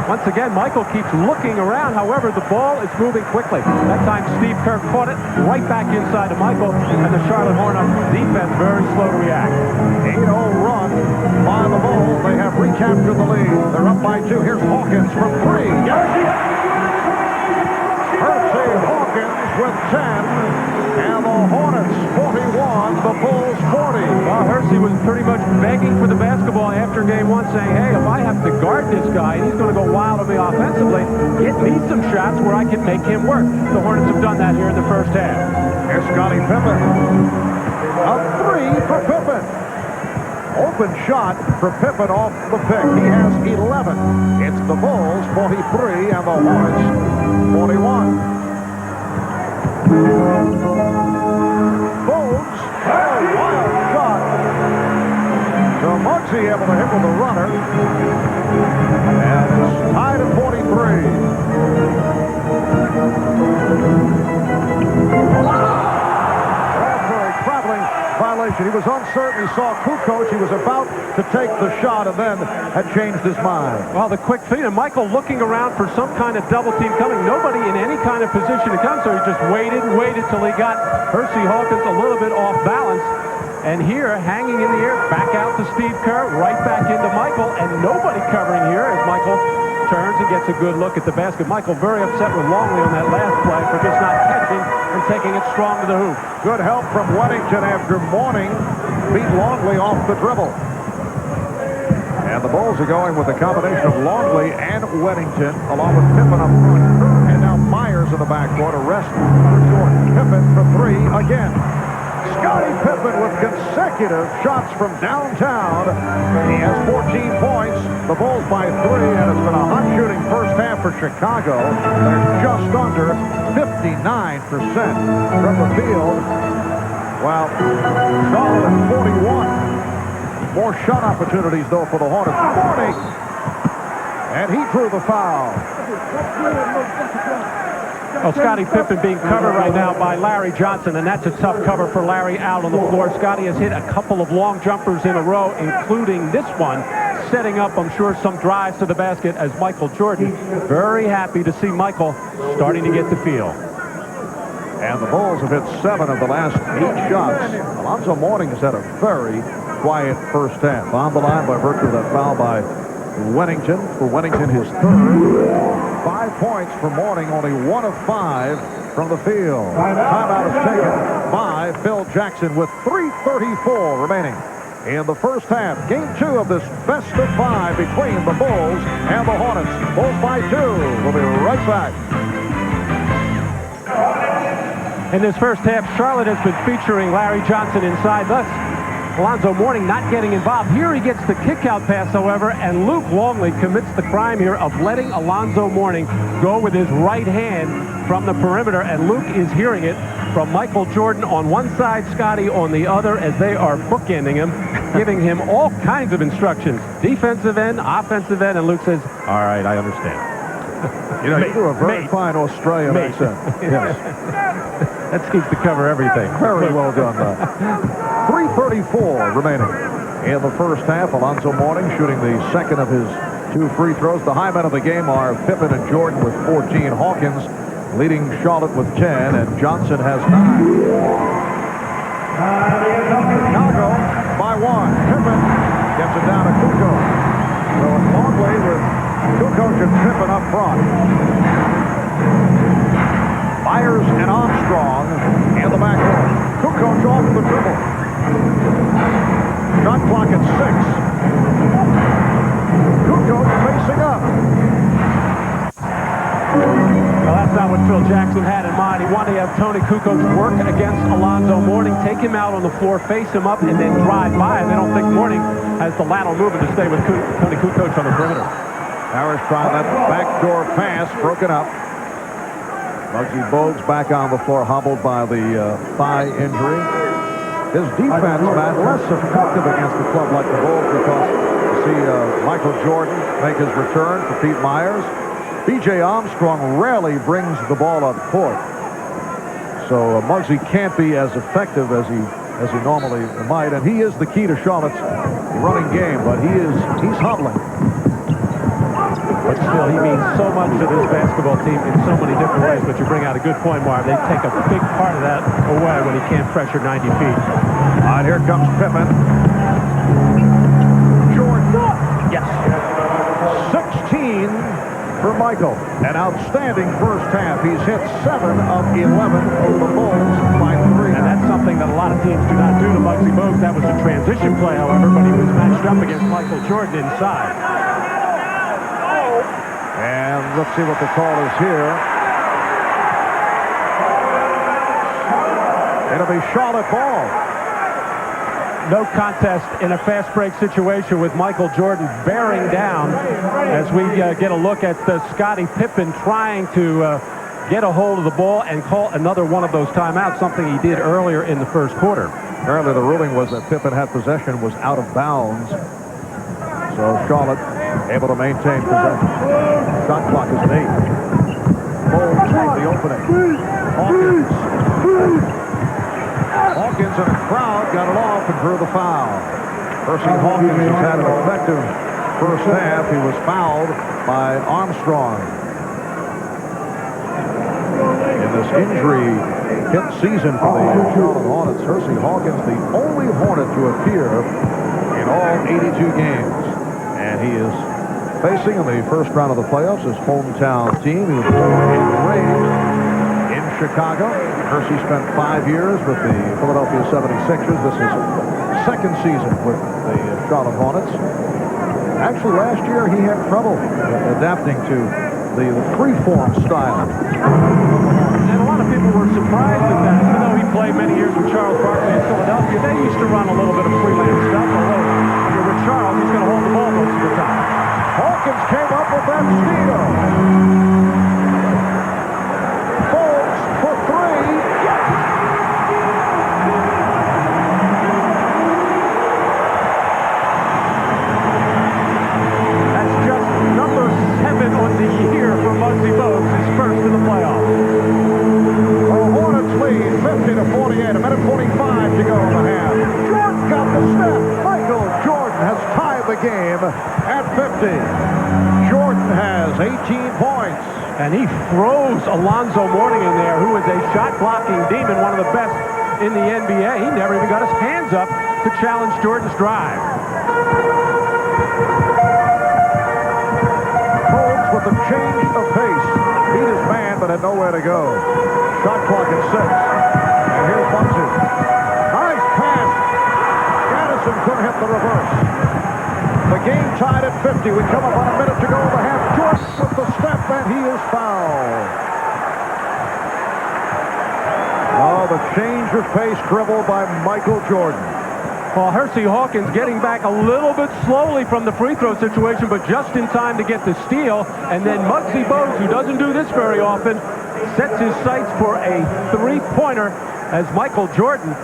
Once again, Michael keeps looking around. However, the ball is moving quickly. That time, Steve Kerr caught it right back inside of Michael, and the Charlotte Hornets defense very slow to react. 8-0 run by the Bulls. They have recaptured the lead. They're up by 2. Here's Hawkins from 3. Hersey Hawkins with 10. And the Hornets 41, the Bulls 40. Well, Hersey was pretty much begging for the basketball after game 1, saying, hey, if I have to guard this guy and he's going to go wild on me offensively, get me some shots where I can make him work. The Hornets have done that here in the first half. Here's Scottie Pippen. A 3 for Pippen. Open shot for Pippen off the pick. He has 11. It's the Bulls 43 and the Hornets 41. Bones, wild shot. So Muggsy able to hit with the runner. And it's tied at 43. Traveling violation. He was uncertain. He saw Kukoc. He was about to take the shot and then had changed his mind. Well, the quick feed, and Michael looking around for some kind of double team coming. Nobody in any kind of position to come, so he just waited till he got Hersey Hawkins a little bit off balance. And here, hanging in the air, back out to Steve Kerr, right back into Michael, and nobody covering here as Michael turns and gets a good look at the basket. Michael very upset with Longley on that last play for just not catching and taking it strong to the hoop. Good help from Weddington after Mourning beat Longley off the dribble. And the Bulls are going with a combination of Longley and Weddington, along with Pippen up front. And now Myers in the backcourt, a rest for Jordan. Pippen for 3 again. Scottie Pippen with consecutive shots from downtown. He has 14 points. The Bulls by 3, and it's been a hot shooting first half for Chicago. They're just under 59% from the field. While Charlotte at 41. More shot opportunities, though, for the Hornets. Mourning. And he drew the foul. Oh, Scottie Pippen being covered right now by Larry Johnson, and that's a tough cover for Larry out on the floor. Scottie has hit a couple of long jumpers in a row, including this one, setting up, I'm sure, some drives to the basket as Michael Jordan. Very happy to see Michael starting to get the feel. And the Bulls have hit 7 of the last 8 shots. Alonzo Mourning has had a very quiet first half. On the line by virtue of that foul by Weddington. For Weddington, his 3rd. 5 points for Mourning, only 1 of 5 from the field. Timeout is taken by Phil Jackson with 3:34 remaining in the first half. Game 2 of this best of 5 between the Bulls and the Hornets. Bulls by 2. We'll be right back. In this first half, Charlotte has been featuring Larry Johnson inside, thus Alonzo Mourning not getting involved. Here he gets the kick-out pass, however, and Luke Longley commits the crime here of letting Alonzo Mourning go with his right hand from the perimeter, and Luke is hearing it from Michael Jordan on one side, Scotty on the other, as they are bookending him, giving him all kinds of instructions. Defensive end, offensive end, and Luke says, all right, I understand. You know, you do a very fine Australian accent. Yes. That seems to cover everything. Very well done. 3:34 remaining in the first half. Alonzo Mourning shooting the second of his 2 free throws. The high men of the game are Pippen and Jordan with 14. Hawkins leading Charlotte with 10, and Johnson has 9. Chicago by 1. Pippen gets it down to Kukoc. So it's Longley with Kukoc and Pippen up front. Myers and Armstrong in the backcourt. Kukoc off the dribble. Shot clock at 6. Kukoc facing up. Well, that's not what Phil Jackson had in mind. He wanted to have Tony Kukoc work against Alonzo Mourning, take him out on the floor, face him up, and then drive by. And they don't think Mourning has the lateral movement to stay with Tony Kukoc on the perimeter. Harris trying that backdoor pass, broken up. Muggsy Bogues back on the floor, hobbled by the thigh injury. His defense, Matt, less effective against a club like the Bulls because you see Michael Jordan make his return for Pete Myers. B.J. Armstrong rarely brings the ball up court. So Muggsy can't be as effective as he normally might, and he is the key to Charlotte's running game, but he's hobbling. But still, he means so much to this basketball team in so many different ways. But you bring out a good point, Marv. They take a big part of that away when he can't pressure 90 feet. All right, here comes Pippen. Jordan. Yes. 16 for Michael. An outstanding first half. He's hit 7 of 11 over the Bulls by 3. And that's something that a lot of teams do not do to Muggsy Bogues. That was a transition play, however, but he was matched up against Michael Jordan inside. And let's see what the call is here. It'll be Charlotte ball. No contest in a fast break situation with Michael Jordan bearing down as we get a look at Scottie Pippen trying to get a hold of the ball and call another one of those timeouts, something he did earlier in the first quarter. Apparently the ruling was that Pippen had possession, was out of bounds. So Charlotte able to maintain possession. Shot clock is at 8. Bulls take the opening. Hawkins and a crowd got it off and drew the foul. Percy Hawkins has had an effective first half. He was fouled by Armstrong. In this injury-hit season for the Charlotte Hornets, Percy Hawkins, the only Hornet to appear in all 82 games. And he is facing in the first round of the playoffs his hometown team. He was born and raised in Chicago. Percy spent 5 years with the Philadelphia 76ers. This is second season with the Charlotte Hornets. Actually, last year he had trouble adapting to the free-form style. And a lot of people were surprised at that. Even though he played many years with Charles Barkley in Philadelphia, they used to run a little bit of freelance stuff. Although, if you're with Charles, he's going to hold the ball most of the time. Hawkins came up with that steal. Bogues for 3. That's just number 7 on the year for Muggsy Bogues, his first in the playoffs. The Hornets lead 50-48. A minute 45 to go in the half. Jordan got the step. Michael Jordan has tied the game at 50. Jordan has 18 points. And he throws Alonzo Mourning in there, who is a shot-blocking demon, one of the best in the NBA. He never even got his hands up to challenge Jordan's drive. Bogues with a change of pace. Beat his man, but had nowhere to go. Shot clock at 6. And here's Muggsy. Nice pass. Addison couldn't hit the reverse. The game tied at 50. We come up on a minute to go in the half. Jordan with the step, and he is fouled. Oh, the change of pace dribble by Michael Jordan. Well, Percy Hawkins getting back a little bit slowly from the free throw situation, but just in time to get the steal. And then Muggsy Bogues, who doesn't do this very often, sets his sights for a three-pointer as Michael Jordan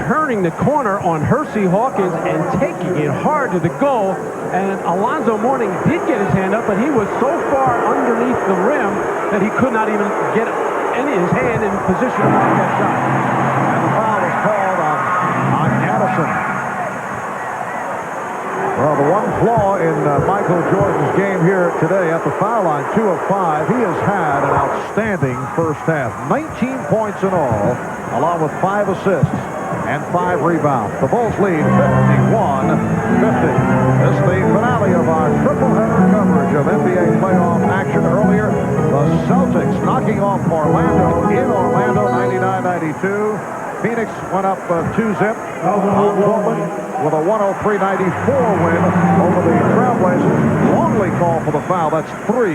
turning the corner on Percy Hawkins and taking it hard to the goal. And Alonzo Mourning did get his hand up, but he was so far underneath the rim that he could not even get his hand in position to make that shot. And the foul is called on Addison. Well, the one flaw in Michael Jordan's game here today at the foul line, 2 of 5, he has had an outstanding first half. 19 points in all, along with 5 assists and 5 rebounds. The Bulls lead 51-50. This is the finale of our triple header coverage of NBA. knocking off Orlando in Orlando, 99-92. Phoenix went up 2-zip on Portland with a 103-94 win over the Trailblazers. Longley called for the foul. That's 3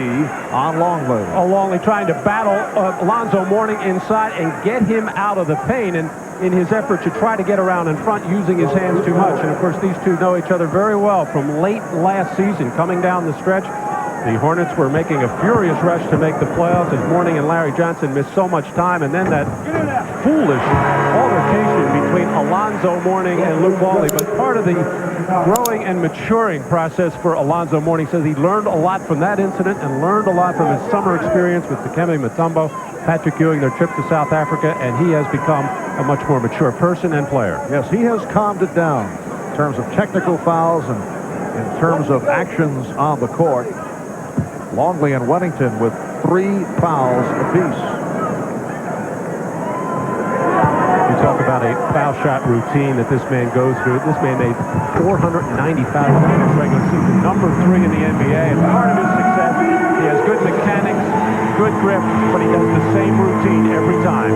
on Longley. Longley trying to battle Alonzo Mourning inside and get him out of the paint, and in his effort to try to get around in front using his hands too much. And of course these two know each other very well from late last season. Coming down the stretch, the Hornets were making a furious rush to make the playoffs as Mourning and Larry Johnson missed so much time, and then that foolish altercation between Alonzo Mourning and Luke Longley. But part of the growing and maturing process for Alonzo Mourning, says he learned a lot from that incident and learned a lot from his summer experience with Dikembe Mutombo, Patrick Ewing, their trip to South Africa, and he has become a much more mature person and player. Yes, he has calmed it down in terms of technical fouls and in terms of actions on the court. Longley and Wellington with 3 fouls apiece. You talk about a foul shot routine that this man goes through. This man made 490 fouls in his regular season, number 3 in the NBA. And part of his success, he has good mechanics, good grip, but he does the same routine every time.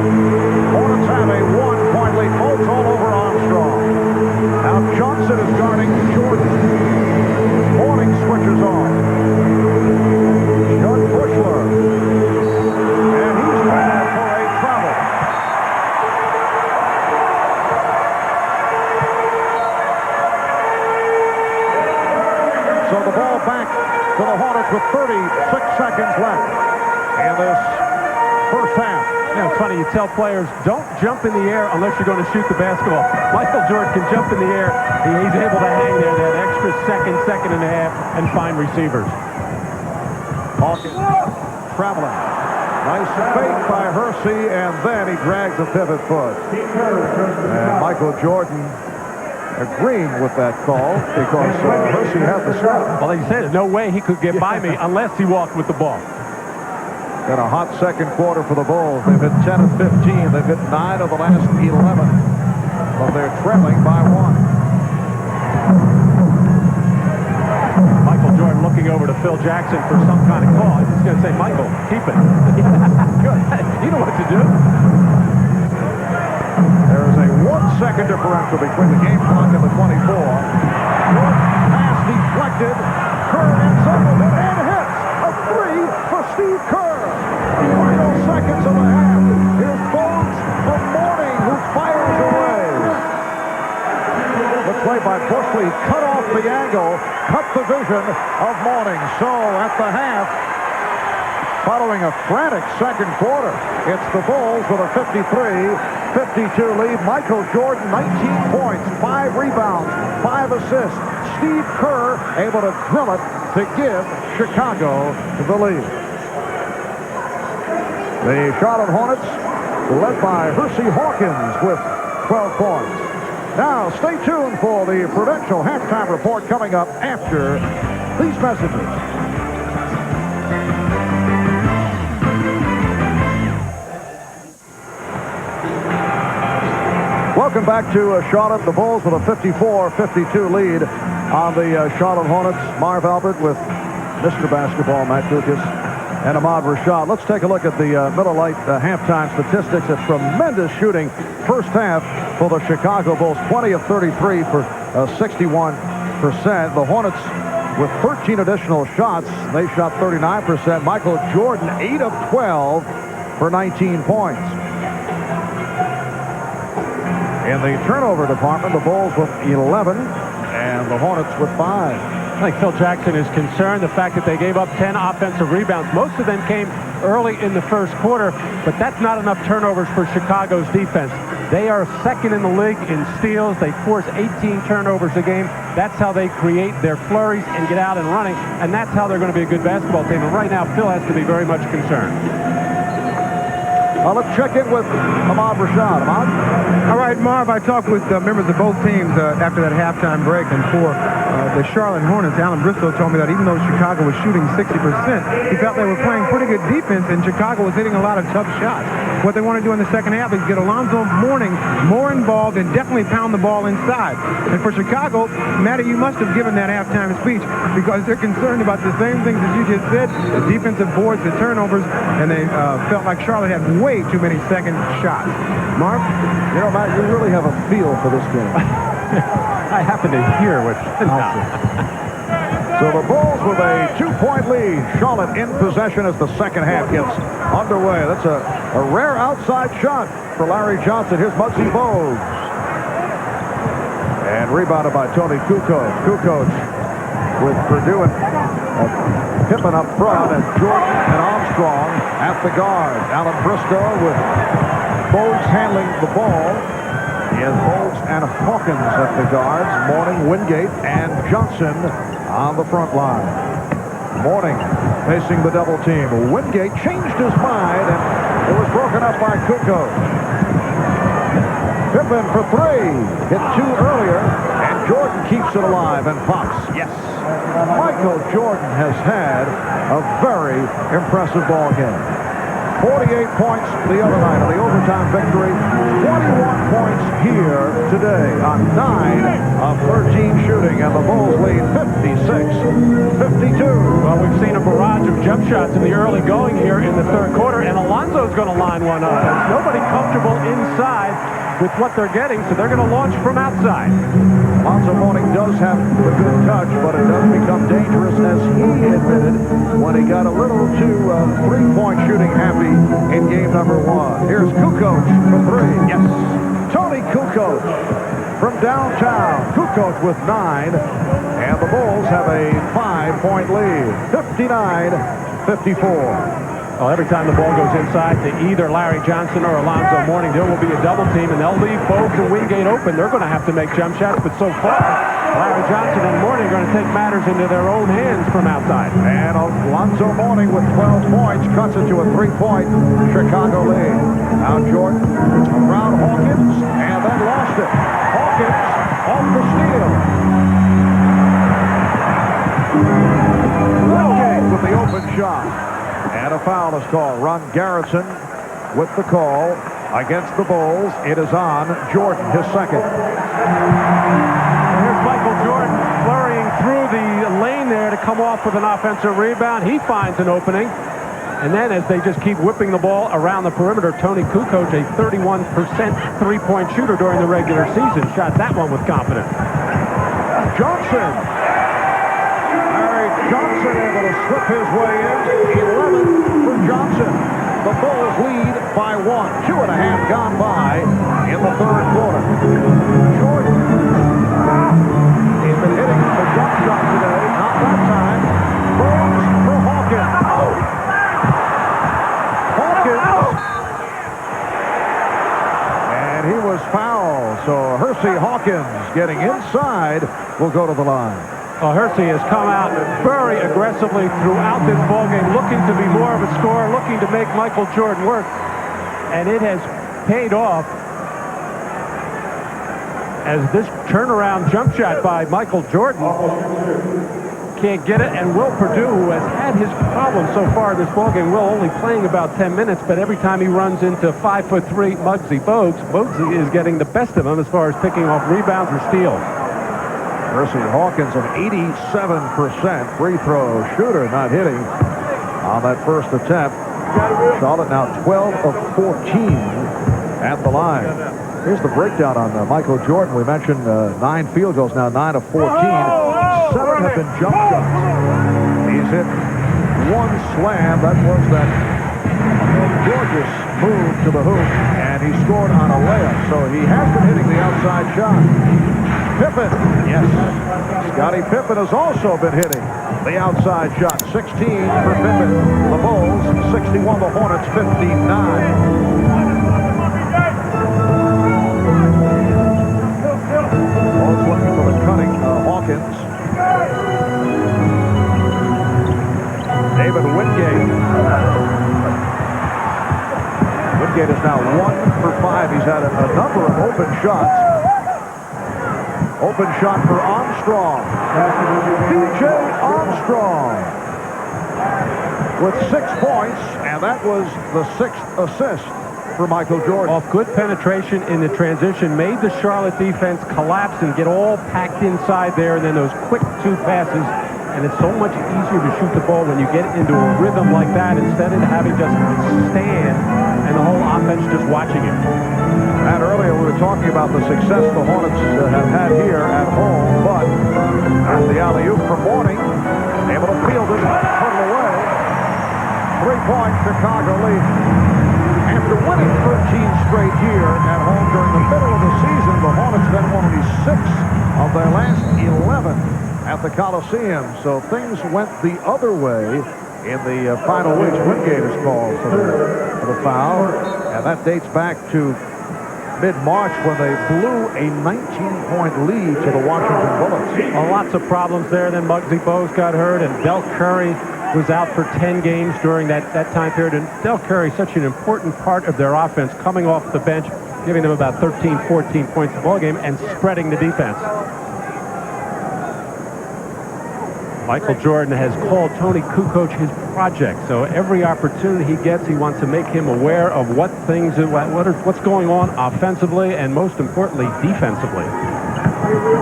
Hornets have a 1-point lead. Moats all over Armstrong. Now Johnson is guarding Jordan. Mourning switches on. Judd Bushler. And he's bad for a travel. So the ball back to the Hornets with 36 seconds left in this first half. Yeah, it's funny. You tell players, don't jump in the air unless you're going to shoot the basketball. Michael Jordan can jump in the air. He's able to hang there that extra second and a half, and find receivers. Hawkins traveling. Nice fake by Hersey, and then he drags a pivot foot. And Michael Jordan agreeing with that call because Hersey had the shot. Well, he said, no way he could get by me unless he walked with the ball. Got a hot second quarter for the Bulls. They've hit 10 of 15. They've hit 9 of the last 11. But they're trailing by 1. Michael Jordan looking over to Phil Jackson for some kind of call. He's going to say, Michael, keep it. Good. You know what to do. There is a 1-second differential between the game clock and the 24. Pass deflected. Kerr ends up with it and hits. A 3 for Steve Kerr. Final seconds of the half. Here's Bones from Mourning, who fires away. The play by Bushley cut off the angle, cut the vision of Mourning. So at the half, following a frantic second quarter, it's the Bulls with a 53-52 lead. Michael Jordan, 19 points, 5 rebounds, 5 assists. Steve Kerr able to drill it to give Chicago the lead. The Charlotte Hornets led by Hersey Hawkins with 12 points. Now, stay tuned for the Prudential halftime report coming up after these messages. Welcome back to Charlotte. The Bulls with a 54-52 lead on the Charlotte Hornets. Marv Albert with Mr. Basketball, Matt Dukas, and Ahmad Rashad. Let's take a look at the Miller Lite halftime statistics. A tremendous shooting first half for the Chicago Bulls. 20 of 33 for 61%. The Hornets with 13 additional shots. They shot 39%. Michael Jordan, 8 of 12 for 19 points. In the turnover department, the Bulls with 11 and the Hornets with 5. I think Phil Jackson is concerned the fact that they gave up 10 offensive rebounds. Most of them came early in the first quarter, but that's not enough turnovers for Chicago's defense. They are second in the league in steals. They force 18 turnovers a game. That's how they create their flurries and get out and running, and that's how they're going to be a good basketball team. And right now, Phil has to be very much concerned. Let's check in with Ahmad Rashad. Ahmad? All right, Marv, I talked with members of both teams after that halftime break, and for the Charlotte Hornets, Alan Bristow told me that even though Chicago was shooting 60%, he felt they were playing pretty good defense, and Chicago was hitting a lot of tough shots. What they want to do in the second half is get Alonzo Mourning more involved and definitely pound the ball inside. And for Chicago, Matty, you must have given that halftime speech because they're concerned about the same things that you just said, the defensive boards, the turnovers, and they felt like Charlotte had way too many second shots. Mark? You know, Matt, you really have a feel for this game. I happen to hear what So the Bulls with a 2-point lead. Charlotte in possession as the second half gets underway. That's a rare outside shot for Larry Johnson. Here's Muggsy Bogues. And rebounded by Tony Kukoc. Kukoc with Purdue and Pippen up front, and Jordan and Armstrong at the guard. Alan Bristow with Bogues handling the ball. He has Bogues and Hawkins at the guards. Mourning, Wingate, and Johnson on the front line. Mourning facing the double team. Wingate changed his mind, and it was broken up by Kukoc. Pippen for three. Hit two earlier, and Jordan keeps it alive and pops. Yes. Michael Jordan has had a very impressive ball game. 48 points the other night on the overtime victory. 21 points here today on 9 of 13 shooting, and the Bulls lead 56-52. Well, we've seen a barrage of jump shots in the early going here in the third quarter, and Alonzo's going to line one up. There's nobody comfortable inside with what they're getting, so they're going to launch from outside. Alonzo Mourning does have the good touch, but it does become dangerous, as he admitted when he got a little too three-point shooting happy in game number one. Here's Kukoc for three. Yes. Tony Kukoc from downtown. Kukoc with 9, and the Bulls have a 5-point lead. 59-54. Well, every time the ball goes inside to either Larry Johnson or Alonzo Mourning, there will be a double team, and they'll leave Bogues and Wingate open. They're going to have to make jump shots, but so far, Larry Johnson and Mourning are going to take matters into their own hands from outside. And Alonzo Mourning with 12 points cuts it to a 3-point Chicago lead. Now Jordan around Hawkins, and then lost it. Hawkins off the steal. Wingate with the open shot. And a foul is called. Ron Garrison with the call against the Bulls. It is on Jordan, his second. Here's Michael Jordan flurrying through the lane there to come off with an offensive rebound. He finds an opening. And then as they just keep whipping the ball around the perimeter, Tony Kukoc, a 31% three-point shooter during the regular season, shot that one with confidence. Johnson. Johnson able to slip his way in. 11 for Johnson. The Bulls lead by 1. 2.5 gone by in the third quarter. Jordan. He's been hitting the jump shot today. Not that time. Bogues for Hawkins. Hawkins. And he was fouled. So Hersey Hawkins getting inside will go to the line. Well, Hersey has come out very aggressively throughout this ballgame, looking to be more of a scorer, looking to make Michael Jordan work. And it has paid off as this turnaround jump shot by Michael Jordan can't get it. And Will Purdue, who has had his problems so far in this ballgame, Will only playing about 10 minutes, but every time he runs into 5'3" Muggsy Bogues, Bogues is getting the best of him as far as picking off rebounds or steals. Hersey Hawkins, an 87% free throw shooter, not hitting on that first attempt. Charlotte now 12 of 14 at the line. Here's the breakdown on Michael Jordan. We mentioned 9 field goals, now 9 of 14. 7 have been jump shots. He's hit 1 slam. That was that gorgeous move to the hoop, and he scored on a layup. So he has been hitting the outside shot. Pippen, yes. Scottie Pippen has also been hitting the outside shot. 16 for Pippen. The Bulls, 61. The Hornets, 59. Bulls looking for the cutting Hawkins. David Wingate. Wingate is now 1 for 5. He's had a number of open shots. Open shot for Armstrong. B.J. Armstrong with 6 points, and that was the 6th assist for Michael Jordan. Off good penetration in the transition, made the Charlotte defense collapse and get all packed inside there, and then those quick 2 passes. And it's so much easier to shoot the ball when you get into a rhythm like that instead of having just stand and the whole offense just watching it. And earlier we were talking about the success the Hornets have had here at home, but the alley-oop from Mourning, able to field it, put it away. 3-point Chicago lead. After winning 13 straight here at home during the middle of the season, the Hornets then won only 6 of their last 11 at the Coliseum. So things went the other way in the final weeks. Wingate is called for the foul, and that dates back to mid-March when they blew a 19-point lead to the Washington Bullets. Well, lots of problems there. Then Muggsy Bogues got hurt, and Del Curry was out for 10 games during that time period. And Del Curry, such an important part of their offense, coming off the bench, giving them about 13, 14 points a ball game, and spreading the defense. Michael Jordan has called Tony Kukoc his project, so every opportunity he gets, he wants to make him aware of what's going on offensively and, most importantly, defensively.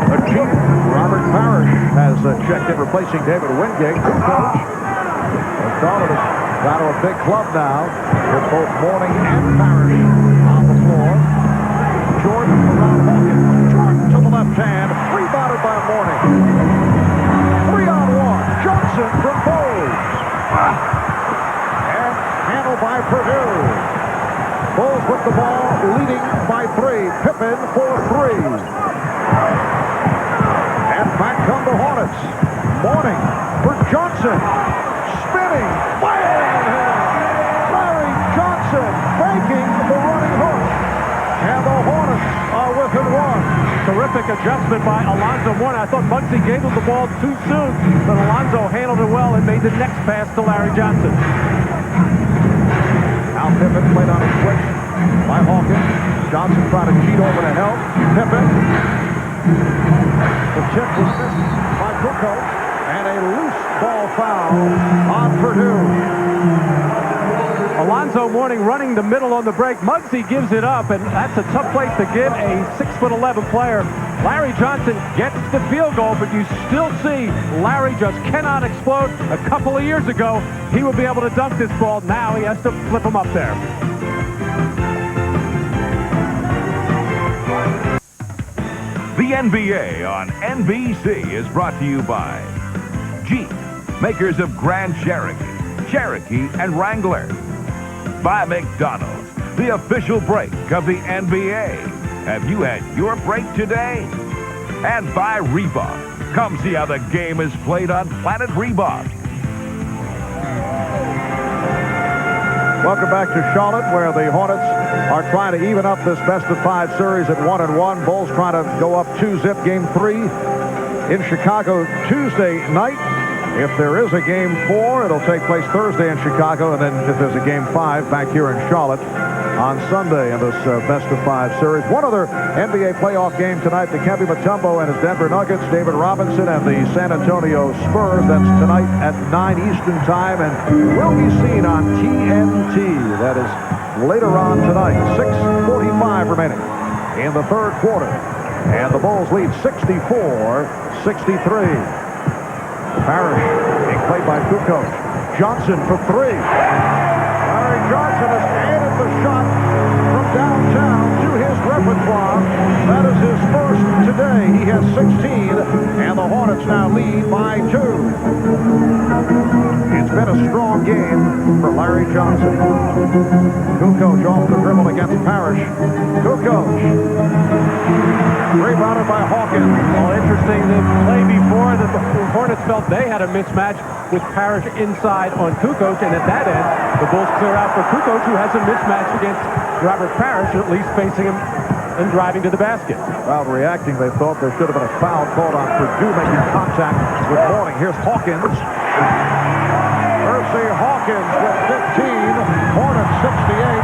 The chief, Robert Parrish, has checked in, replacing David Wingate. Kukoc has gone to a big club now with both Mourning and Parrish on the floor. Jordan around Hawkins. Jordan to the left hand, rebounded by Mourning. Johnson from Bogues. And handled by Purdue. Bogues with the ball, leading by 3. Pippen for 3. And back come the Hornets. Mourning for Johnson. Spinning. Larry Johnson breaking the running hook. And the Hornets are within 1. Terrific adjustment by Alonzo Mourning. I thought Muggsy gave him the ball too soon, but Alonzo handled it well and made the next pass to Larry Johnson. Al Pippen played on a switch by Hawkins. Johnson tried to cheat over to help. Pippen. The chip was missed by Kukoc, and a loose ball foul on Purdue. Alonzo Mourning running the middle on the break. Muggsy gives it up, and that's a tough place to give a 6'11" player. Larry Johnson gets the field goal, but you still see Larry just cannot explode. A couple of years ago, he would be able to dunk this ball. Now he has to flip him up there. The NBA on NBC is brought to you by Jeep, makers of Grand Cherokee, and Wrangler. By McDonald's, the official break of the NBA. Have you had your break today? And by Reebok. Come see how the game is played on Planet Reebok. Welcome back to Charlotte, where the Hornets are trying to even up this best-of-5 series at 1-1. Bulls trying to go up 2-zip game 3 in Chicago Tuesday night. If there is a game 4, it'll take place Thursday in Chicago, and then if there's a game 5 back here in Charlotte on Sunday in this best-of-5 series. One other NBA playoff game tonight, the Dikembe Mutombo and his Denver Nuggets, David Robinson and the San Antonio Spurs. That's tonight at 9 Eastern time, and will be seen on TNT. That is later on tonight. 6:45 remaining in the third quarter, and the Bulls lead 64-63. Parrish being played by Kukoc. Johnson for 3. Larry Johnson has added the shot from downtown to his repertoire. That is his first today. He has 16, and the Hornets now lead by 2. It's been a strong game for Larry Johnson. Kukoc off the dribble against Parrish. Kukoc. Rebounded by Hawkins. Well, interesting, the play before that the Hornets felt they had a mismatch with Parrish inside on Kukoc, and at that end, the Bulls clear out for Kukoc, who has a mismatch against Robert Parrish, at least facing him and driving to the basket. Crowd reacting. They thought there should have been a foul called on Purdue making contact with Mourning. Here's Hawkins. Percy Hawkins with 15. Hornets 68.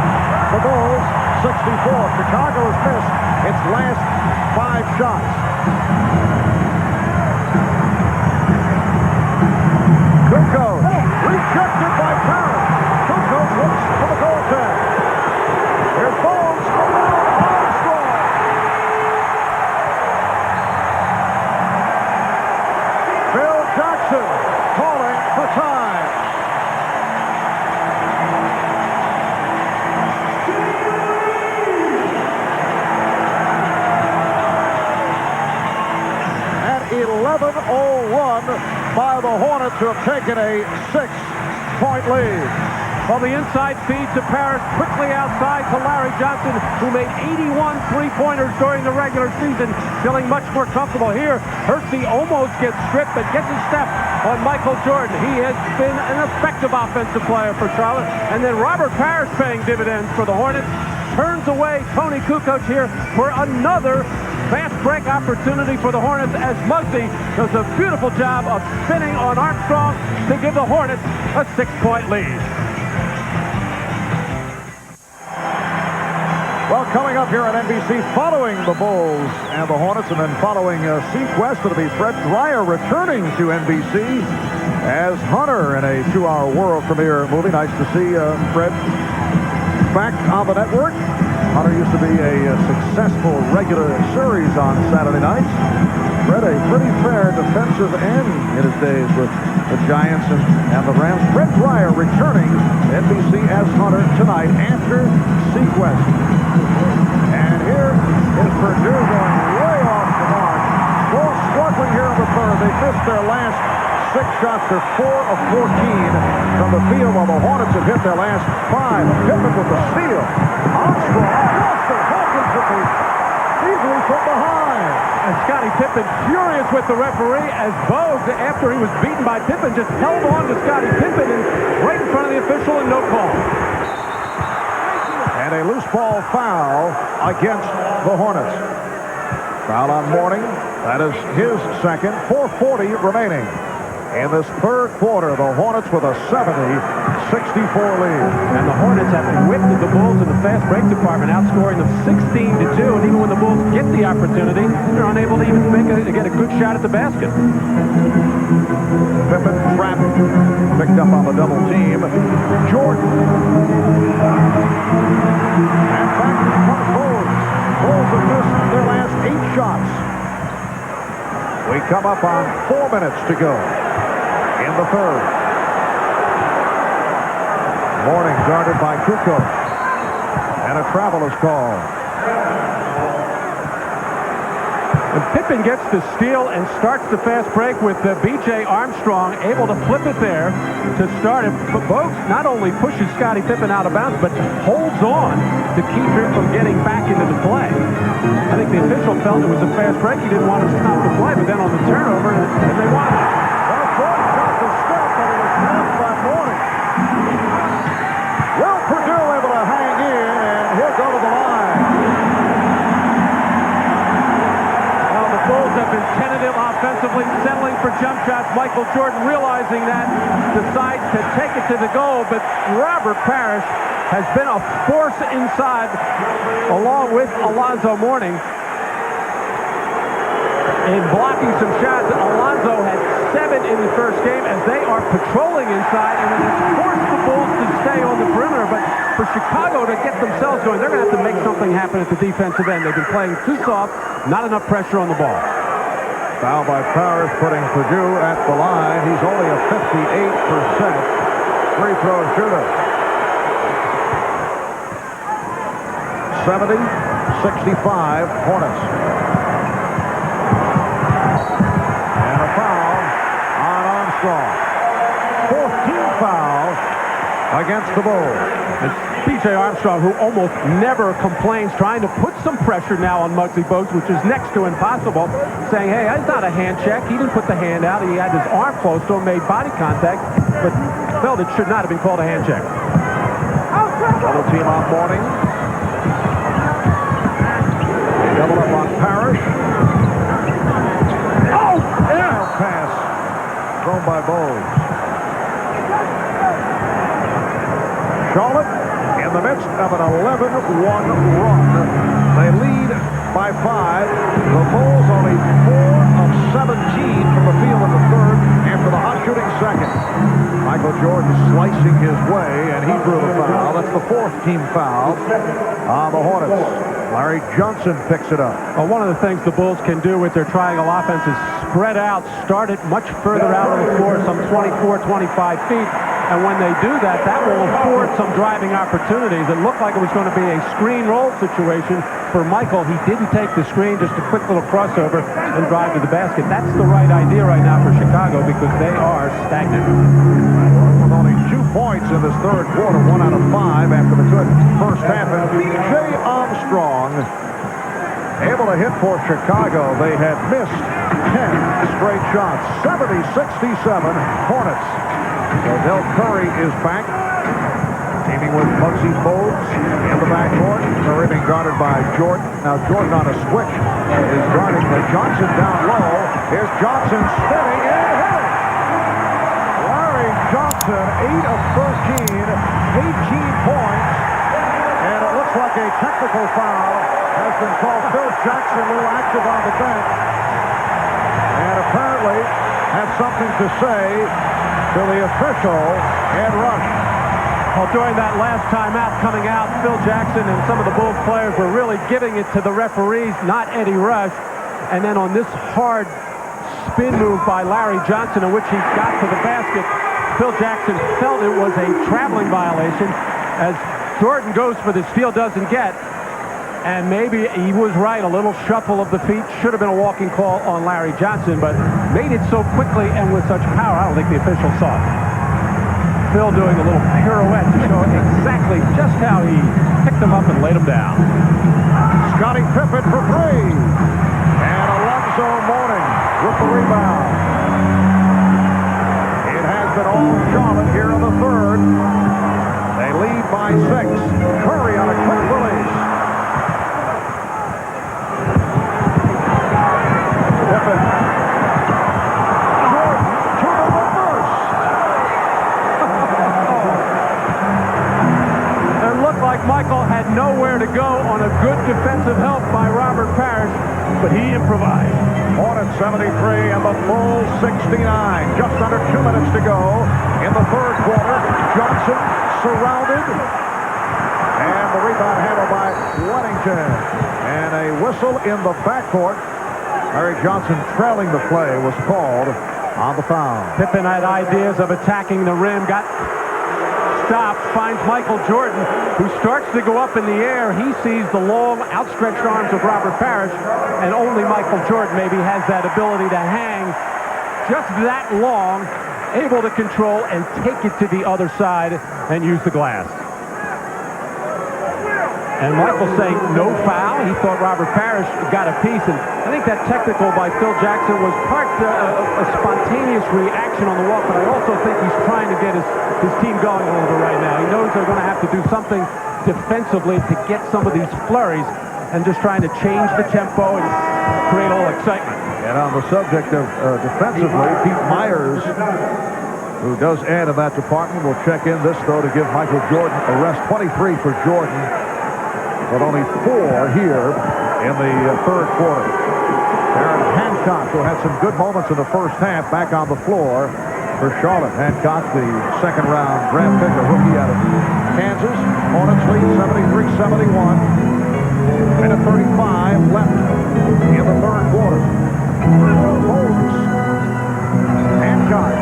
The Bulls 64. Chicago has missed its last 5 shots. by the Hornets, who have taken a 6-point lead. Well, the inside feed to Parrish, quickly outside to Larry Johnson, who made 81 three-pointers during the regular season, feeling much more comfortable here. Hersey almost gets stripped, but gets a step on Michael Jordan. He has been an effective offensive player for Charlotte. And then Robert Parrish paying dividends for the Hornets. Turns away Tony Kukoc here for another fast break opportunity for the Hornets as Muggsy does a beautiful job of spinning on Armstrong to give the Hornets a 6-point lead. Well, coming up here on NBC, following the Bulls and the Hornets, and then following Sequest, it'll be Fred Dreyer returning to NBC as Hunter in a 2-hour world premiere movie. Nice to see Fred back on the network. Hunter used to be a successful regular series on Saturday nights. Fred, a pretty fair defensive end in his days with the Giants and the Rams. Fred Dreyer returning to NBC as Hunter tonight after Sequest. And here is Purdue going way off the mark. Bulls struggling here in the third. They missed their last 6 shots. They're 4 of 14 from the field, while the Hornets have hit their last 5. Pippen with the steal. Armstrong, Wilson, Hawkins with the easily from behind. And Scottie Pippen furious with the referee as Bogues, after he was beaten by Pippen, just held on to Scottie Pippen and right in front of the official and no call. And a loose ball foul against the Hornets. Foul on Mourning. That is his second. 4:40 remaining. In this third quarter, the Hornets with a 70-64 lead. And the Hornets have whipped the Bulls in the fast break department, outscoring them 16-2. And even when the Bulls get the opportunity, they're unable to even get a good shot at the basket. Pippen trapped, picked up on the double team. Jordan. And back comes Bulls. Bulls have missed their last 8 shots. We come up on 4 minutes to go in the third. Mourning guarded by Kukoc. And a travel is called. And Pippen gets the steal and starts the fast break with B.J. Armstrong able to flip it there to start it. But Bogues not only pushes Scottie Pippen out of bounds, but holds on to keep him from getting back into the play. I think the official felt it was a fast break. He didn't want to stop the play, but then on the turnover, and they won it. Well, Jordan got the step, but it was blocked by Mourning. Will Purdue able to hang in, and he'll go to the line. Bulls have been tentative offensively, settling for jump shots. Michael Jordan, realizing that, decides to take it to the goal, but Robert Parrish has been a force inside along with Alonzo Mourning in blocking some shots. Alonzo had 7 in the first game as they are patrolling inside, and it has forced the Bulls to stay on the perimeter. But for Chicago to get themselves going, they're going to have to make something happen at the defensive end. They've been playing too soft, not enough pressure on the ball. Foul by Parrish, putting Purdue at the line. He's only a 58% free throw shooter. 70-65 Hornets. And a foul on Armstrong. 14 fouls against the Bulls. It's B.J. Armstrong, who almost never complains, trying to put some pressure now on Muggsy Bogues, which is next to impossible, saying, hey, it's not a hand check. He didn't put the hand out. He had his arm close to him, made body contact, but felt it should not have been called a hand check. Double team on Mourning. Double up on Parrish. Oh! Yeah! Pass thrown by Bogues. Charlotte in the midst of an 11-1 run. They lead by 5. The Bulls only 4 of 17 from the field in the third after the hot shooting second. Michael Jordan slicing his way, and he drew the foul. That's the 4th team foul on the Hornets. Larry Johnson picks it up. Well, one of the things the Bulls can do with their triangle offense is spread out, start it much further out on the floor, some 24, 25 feet. And when they do that, that will afford some driving opportunities. It looked like it was going to be a screen roll situation. for Michael. He didn't take the screen, just a quick little crossover and drive to the basket. That's the right idea right now for Chicago because they are stagnant. With only 2 points in this third quarter, 1 out of 5 after the good first half. And Jay Armstrong able to hit for Chicago. They had missed 10 straight shots. 70-67 Hornets. So Del Curry is back, teaming with Muggsy Bogues in the backcourt. Curry being guarded by Jordan. Now Jordan on a switch is guarding Johnson down low. Here's Johnson spinning and hitting. Larry Johnson, 8 of 13, 18 points. And it looks like a technical foul has been called. Phil Jackson, a little active on the bench. And apparently has something to say to the official, Ed Rush. Well, during that last timeout coming out, Phil Jackson and some of the Bulls players were really giving it to the referees, not Eddie Rush. And then on this hard spin move by Larry Johnson, in which he got to the basket, Phil Jackson felt it was a traveling violation as Jordan goes for the steal, doesn't get. And maybe he was right, a little shuffle of the feet. Should have been a walking call on Larry Johnson, but made it so quickly and with such power, I don't think the official saw it. Phil doing a little pirouette to show exactly just how he picked him up and laid him down. Scottie Pippen for 3. And Alonzo Mourning with the rebound. It has been all Charlotte here in the third. They lead by 6. Curry on a quick release. Pippen. Jordan to the reverse. It looked like Michael had nowhere to go on a good defensive help by Robert Parrish, but he improvised. Hornets 73 and the Bulls 69. Just under 2 minutes to go in the third quarter. Johnson surrounded. And the rebound handled by Weddington. And a whistle in the backcourt. Larry Johnson trailing the play was called on the foul. Pippen had ideas of attacking the rim, got stopped, finds Michael Jordan, who starts to go up in the air. He sees the long, outstretched arms of Robert Parrish, and only Michael Jordan maybe has that ability to hang just that long, able to control and take it to the other side and use the glass. And Michael saying no foul. He thought Robert Parrish got a piece. And I think that technical by Phil Jackson was part a spontaneous reaction on the walk. But I also think he's trying to get his team going a little bit right now. He knows they're going to have to do something defensively to get some of these flurries and just trying to change the tempo and create a little excitement. And on the subject of defensively, Pete Myers, who does add in that department, will check in this, though, to give Michael Jordan a rest. 23 for Jordan, but only 4 here in the third quarter. Aaron Hancock, who had some good moments in the first half, back on the floor for Charlotte. Hancock, the second-round draft pick, a rookie out of Kansas. Hornets lead 73-71. Minute 35 left in the third quarter. Bogues. Hancock.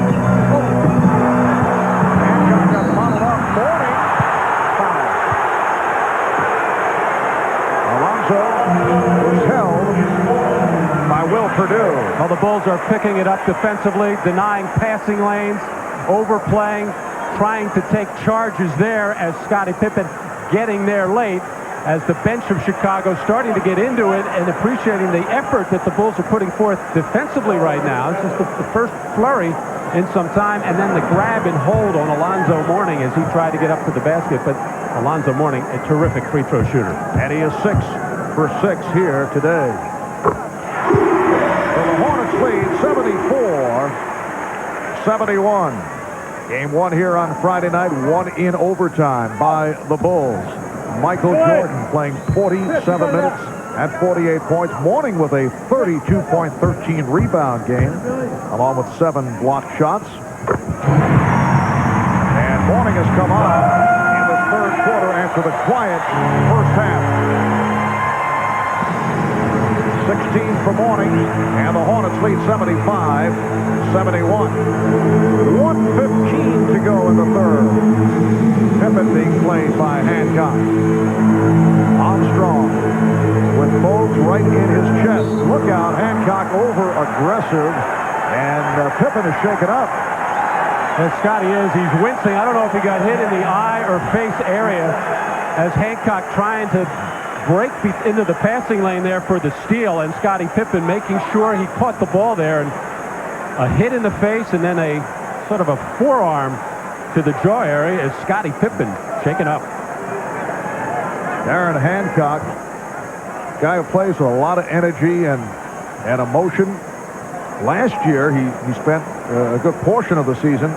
Hancock got fouled up. Mourning. Foul. Alonzo was held by Will Perdue. Well, the Bulls are picking it up defensively, denying passing lanes, overplaying, trying to take charges there as Scottie Pippen getting there late, as the bench of Chicago starting to get into it and appreciating the effort that the Bulls are putting forth defensively right now. This is the first flurry in some time, and then the grab and hold on Alonzo Mourning as he tried to get up to the basket. But Alonzo Mourning, a terrific free throw shooter. And he is 6 for 6 here today. So the Hornets lead 74-71. Game 1 here on Friday night, 1 in overtime by the Bulls. Michael Jordan playing 47 minutes at 48 points. Mourning with a 32-point, 13 rebound game, along with 7 blocked shots. And Mourning has come on in the third quarter after the quiet first half. 16 for Mourning, and the Hornets lead 75-71. 1:15 to go in the third. Pippen being played by Hancock. Armstrong aggressive, and Pippen is shaken up. And Scotty is. He's wincing. I don't know if he got hit in the eye or face area as Hancock trying to break into the passing lane there for the steal, and Scottie Pippen making sure he caught the ball there, and a hit in the face and then a sort of a forearm to the jaw area as Scottie Pippen shaken up. Darren Hancock, guy who plays with a lot of energy and emotion. Last year, he spent a good portion of the season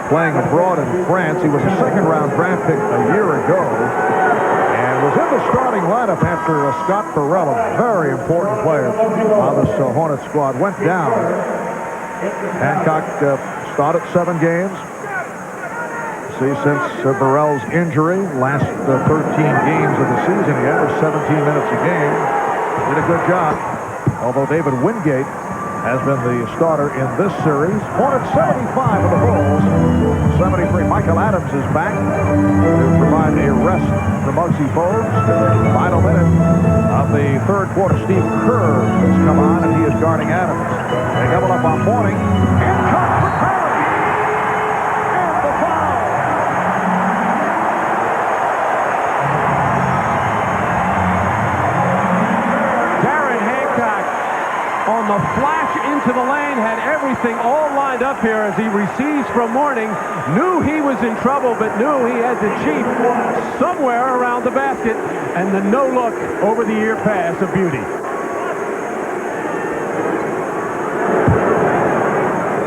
playing abroad in France. He was a second-round draft pick a year ago and was in the starting lineup after Scott Burrell, a very important player on this Hornets squad, went down. Hancock started 7 games. See, since Burrell's injury, last 13 games of the season, he averaged 17 minutes a game. Did a good job, although David Wingate has been the starter in this series. Hornets 75 of the Bulls, 73. Michael Adams is back to provide a rest to Muggsy Bogues. Final minute of the third quarter. Steve Kerr has come on, and he is guarding Adams. They double up on Mourning. Hancock for Curry. And the foul. Darren Hancock on the flash into the lane, had everything all lined up here as he receives from Mourning. Knew he was in trouble, but knew he had the Chief somewhere around the basket, and the no-look over-the-ear pass of beauty.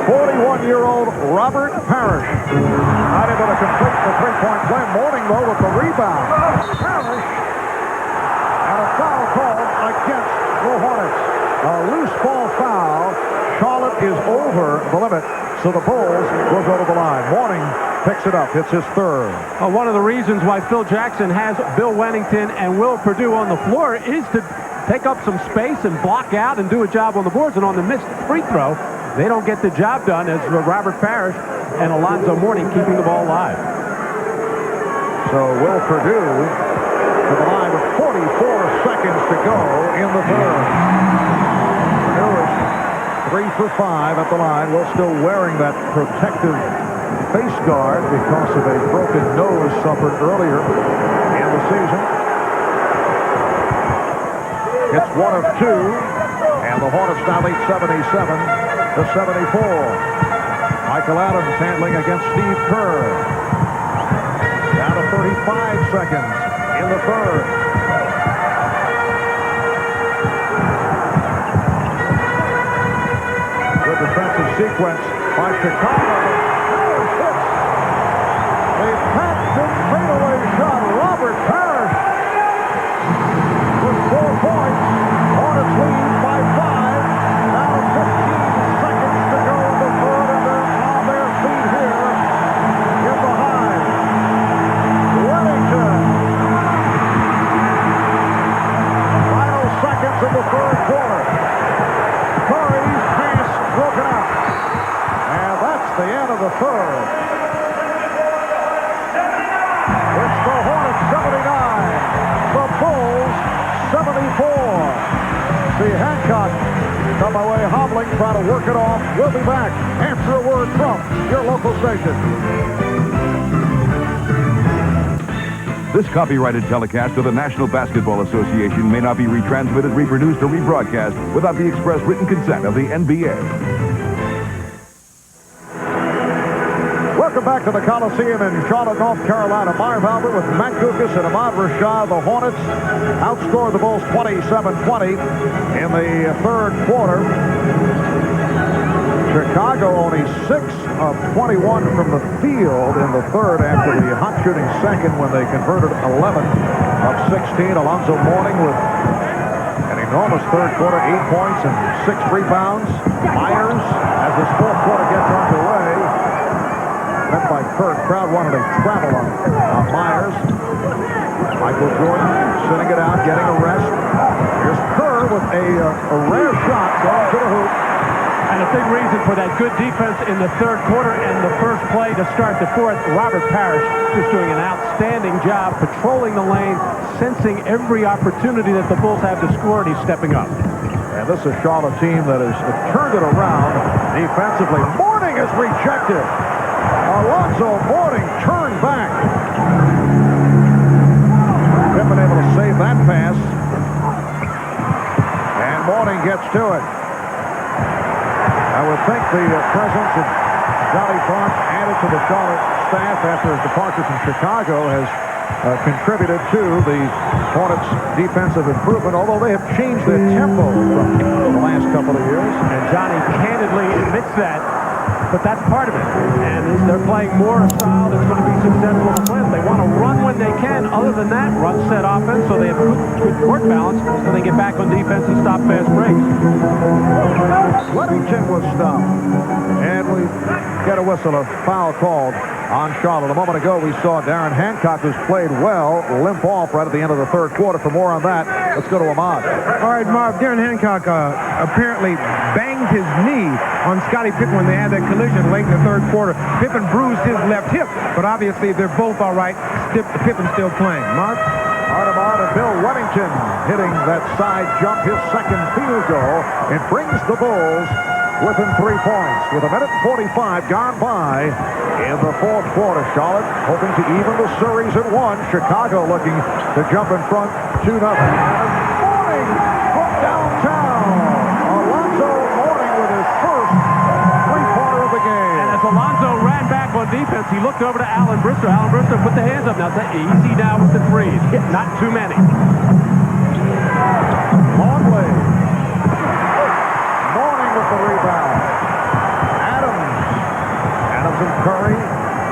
41-year-old Robert Parrish not able to complete the three-point play. Mourning, though, with the rebound. Parrish, and a foul called against the Hornets. A loose ball foul. Charlotte is over the limit, so the Bulls will go to the line. Mourning picks it up. It's his third. One of the reasons why Phil Jackson has Bill Wennington and Will Perdue on the floor is to take up some space and block out and do a job on the boards. And on the missed free throw, they don't get the job done as Robert Parrish and Alonzo Mourning keeping the ball alive. So Will Perdue to the line with 44 seconds to go in the third. Perdue is 3 for 5 at the line. Will still wearing that protective face guard because of a broken nose suffered earlier in the season. It's 1 of 2, and the Hornets now lead 77-74. Michael Adams handling against Steve Kerr. Down to 35 seconds in the third. Good defensive sequence by Chicago. A patented fadeaway shot. Robert Parrish with 4 points. Hornets lead by 5. Now 15 seconds to go in the third, and they're on their feet here in the high. Wellington. Final seconds of the third quarter. Curry's pass broken up. And that's the end of the third. It's the Hornets 79. The Bulls 74. See Hancock come away hobbling, trying to work it off. We'll be back after a word from your local station. This copyrighted telecast of the National Basketball Association may not be retransmitted, reproduced, or rebroadcast without the express written consent of the NBA. Welcome back to the Coliseum in Charlotte, North Carolina. Marv Albert with Matt Gukas and Ahmad Rashad. The Hornets outscored the Bulls 27-20 in the third quarter. Chicago only 6 of 21 from the field in the third after the hot shooting second when they converted 11 of 16. Alonzo Mourning with an enormous third quarter, 8 points and 6 rebounds. Myers, as this fourth quarter gets underway, met by Kirk. Crowd wanted a travel on Myers. Michael Jordan sitting it out, getting a rest. Here's Kerr with a rare shot going to the hoop. And a big reason for that good defense in the third quarter and the first play to start the fourth. Robert Parrish just doing an outstanding job patrolling the lane, sensing every opportunity that the Bulls have to score, and he's stepping up. And this is Charlotte team that has turned it around defensively. Mourning is rejected. Alonzo Mourning turned back. Pippen able to save that pass. And Mourning gets to it. I would think the presence of Johnny Bond added to the Charlotte staff after his departure from Chicago has contributed to the Hornets' defensive improvement, although they have changed their tempo from the last couple of years. And Johnny candidly admits that, but that's part of it. And they're playing more style that's going to be successful in the playoffs. They want to run when they can. Other than that, run set offense, so they have good court balance, so they get back on defense and stop fast breaks. Weddington was stopped. And we get a whistle, a foul called on Charlotte. A moment ago, we saw Darren Hancock, who's played well, limp off right at the end of the third quarter. For more on that, let's go to Ahmad. All right, Marv, Darren Hancock apparently banged his knee on Scottie Pippen when they had that collision late in the third quarter. Pippen bruised his left hip, but obviously they're both all right. Pippen's still playing. Marv? Ahmad and Bill Weddington hitting that side jump, his second field goal. It brings the Bulls within 3 points with a minute 45 gone by in the fourth quarter. Charlotte hoping to even the series at 1. Chicago looking to jump in front 2-0. Mourning from downtown. Alonzo Mourning with his first three-pointer of the game. And as Alonzo ran back on defense, he looked over to Alan Bristow. Alan Bristow put the hands up. Now, easy now with the threes. Not too many. Longley. The rebound. Adams and Curry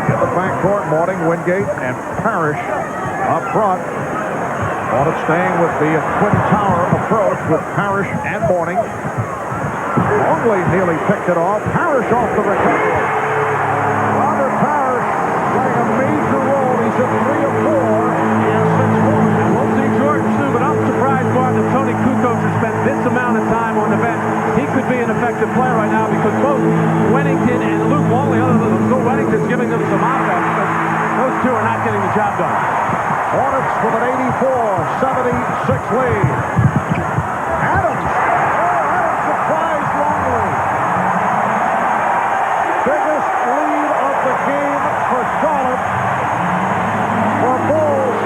in the backcourt. Mourning, Wingate, and Parrish up front. Hornets staying with the twin tower approach with Parrish and Mourning. Longley nearly picked it off. Parrish off the recovery. Robert Parrish playing a major role. He's at 3 of 4. He has 6 points. We'll see Jordan soon, but I'm surprised, Mark, that Tony Kukoc has spent this amount of time on the bench. He could be an effective player right now because both Wennington and Luke Longley, other than Luke Wennington's giving them some offense, but those two are not getting the job done. Hornets with an 84-76 lead. Adams surprised Longley. Biggest lead of the game for Charlotte. For Bulls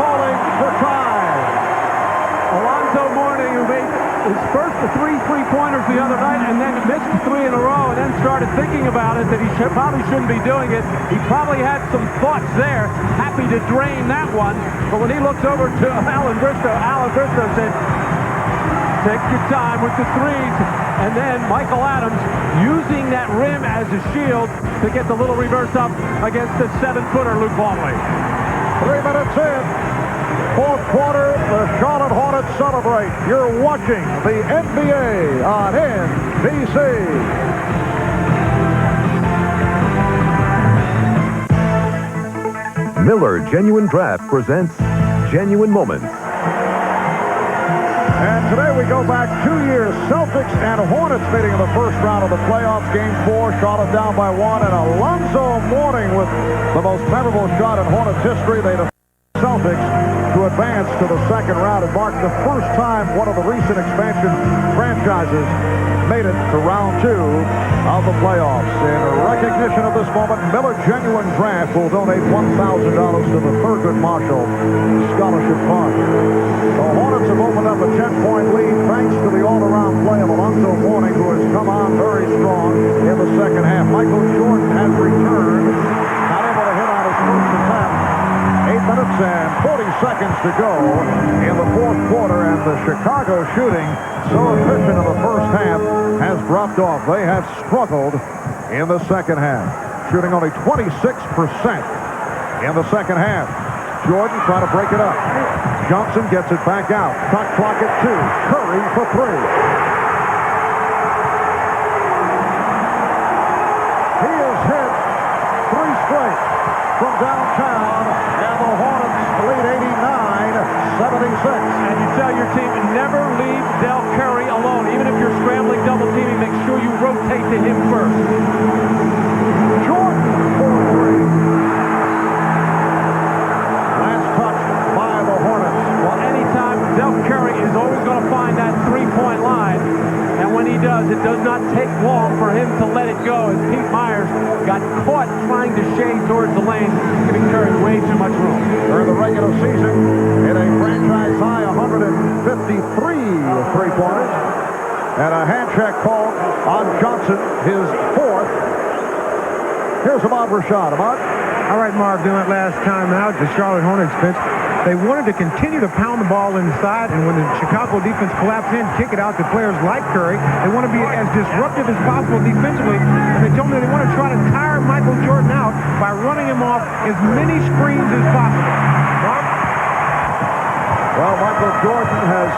calling for time. Alonzo Mourning, who made his first 3 3-pointers the other night and then missed 3 in a row and then started thinking about it that he probably shouldn't be doing it. He probably had some thoughts there, happy to drain that one. But when he looked over to Alan Bristow said, take your time with the threes. And then Michael Adams using that rim as a shield to get the little reverse up against the 7-footer Luke Longley. 3 minutes in. Fourth quarter, the Charlotte Hornets celebrate. You're watching the NBA on NBC. Miller Genuine Draft presents Genuine Moments. And today we go back 2 years. Celtics and Hornets meeting in the first round of the playoffs. Game 4, Charlotte down by 1. And Alonzo Mourning with the most memorable shot in Hornets history. They defeat Celtics to advance to the second round. It marked the first time one of the recent expansion franchises made it to round 2 of the playoffs. In recognition of this moment, Miller Genuine Draft will donate $1,000 to the Thurgood Marshall Scholarship Fund. The Hornets have opened up a 10-point lead thanks to the all-around play of Alonzo Mourning, who has come on very strong in the second half. Michael Jordan has returned, not able to hit on his first attempt. 8 minutes and 40 seconds to go in the fourth quarter, and the Chicago shooting, so efficient in the first half, has dropped off. They have struggled in the second half, shooting only 26% in the second half. Jordan trying to break it up. Johnson gets it back out. Shot clock at 2. Curry for 3. He has hit 3 straight from downtown, and the Hornets lead 89-76. And you tell your team to never leave Del Curry alone. Even if you're scrambling double teaming, make sure you rotate to him first. Jordan for 3. Last touch by the Hornets. Well, anytime Del Curry is always going to find that 3-point line, did not take long for him to let it go as Pete Myers got caught trying to shade towards the lane, giving Curry way too much room. During the regular season, hit a franchise high 153 three-pointers, and a hand check called on Johnson, his fourth. Here's Ahmad Rashad. Ahmad? All right, Marv, during that last time out, the Charlotte Hornets bench, they wanted to continue to pound the ball inside, and when the Chicago defense collapsed in, kick it out to players like Curry. They want to be as disruptive as possible defensively, and they told me they want to try to tire Michael Jordan out by running him off as many screens as possible. Marv? Well, Michael Jordan has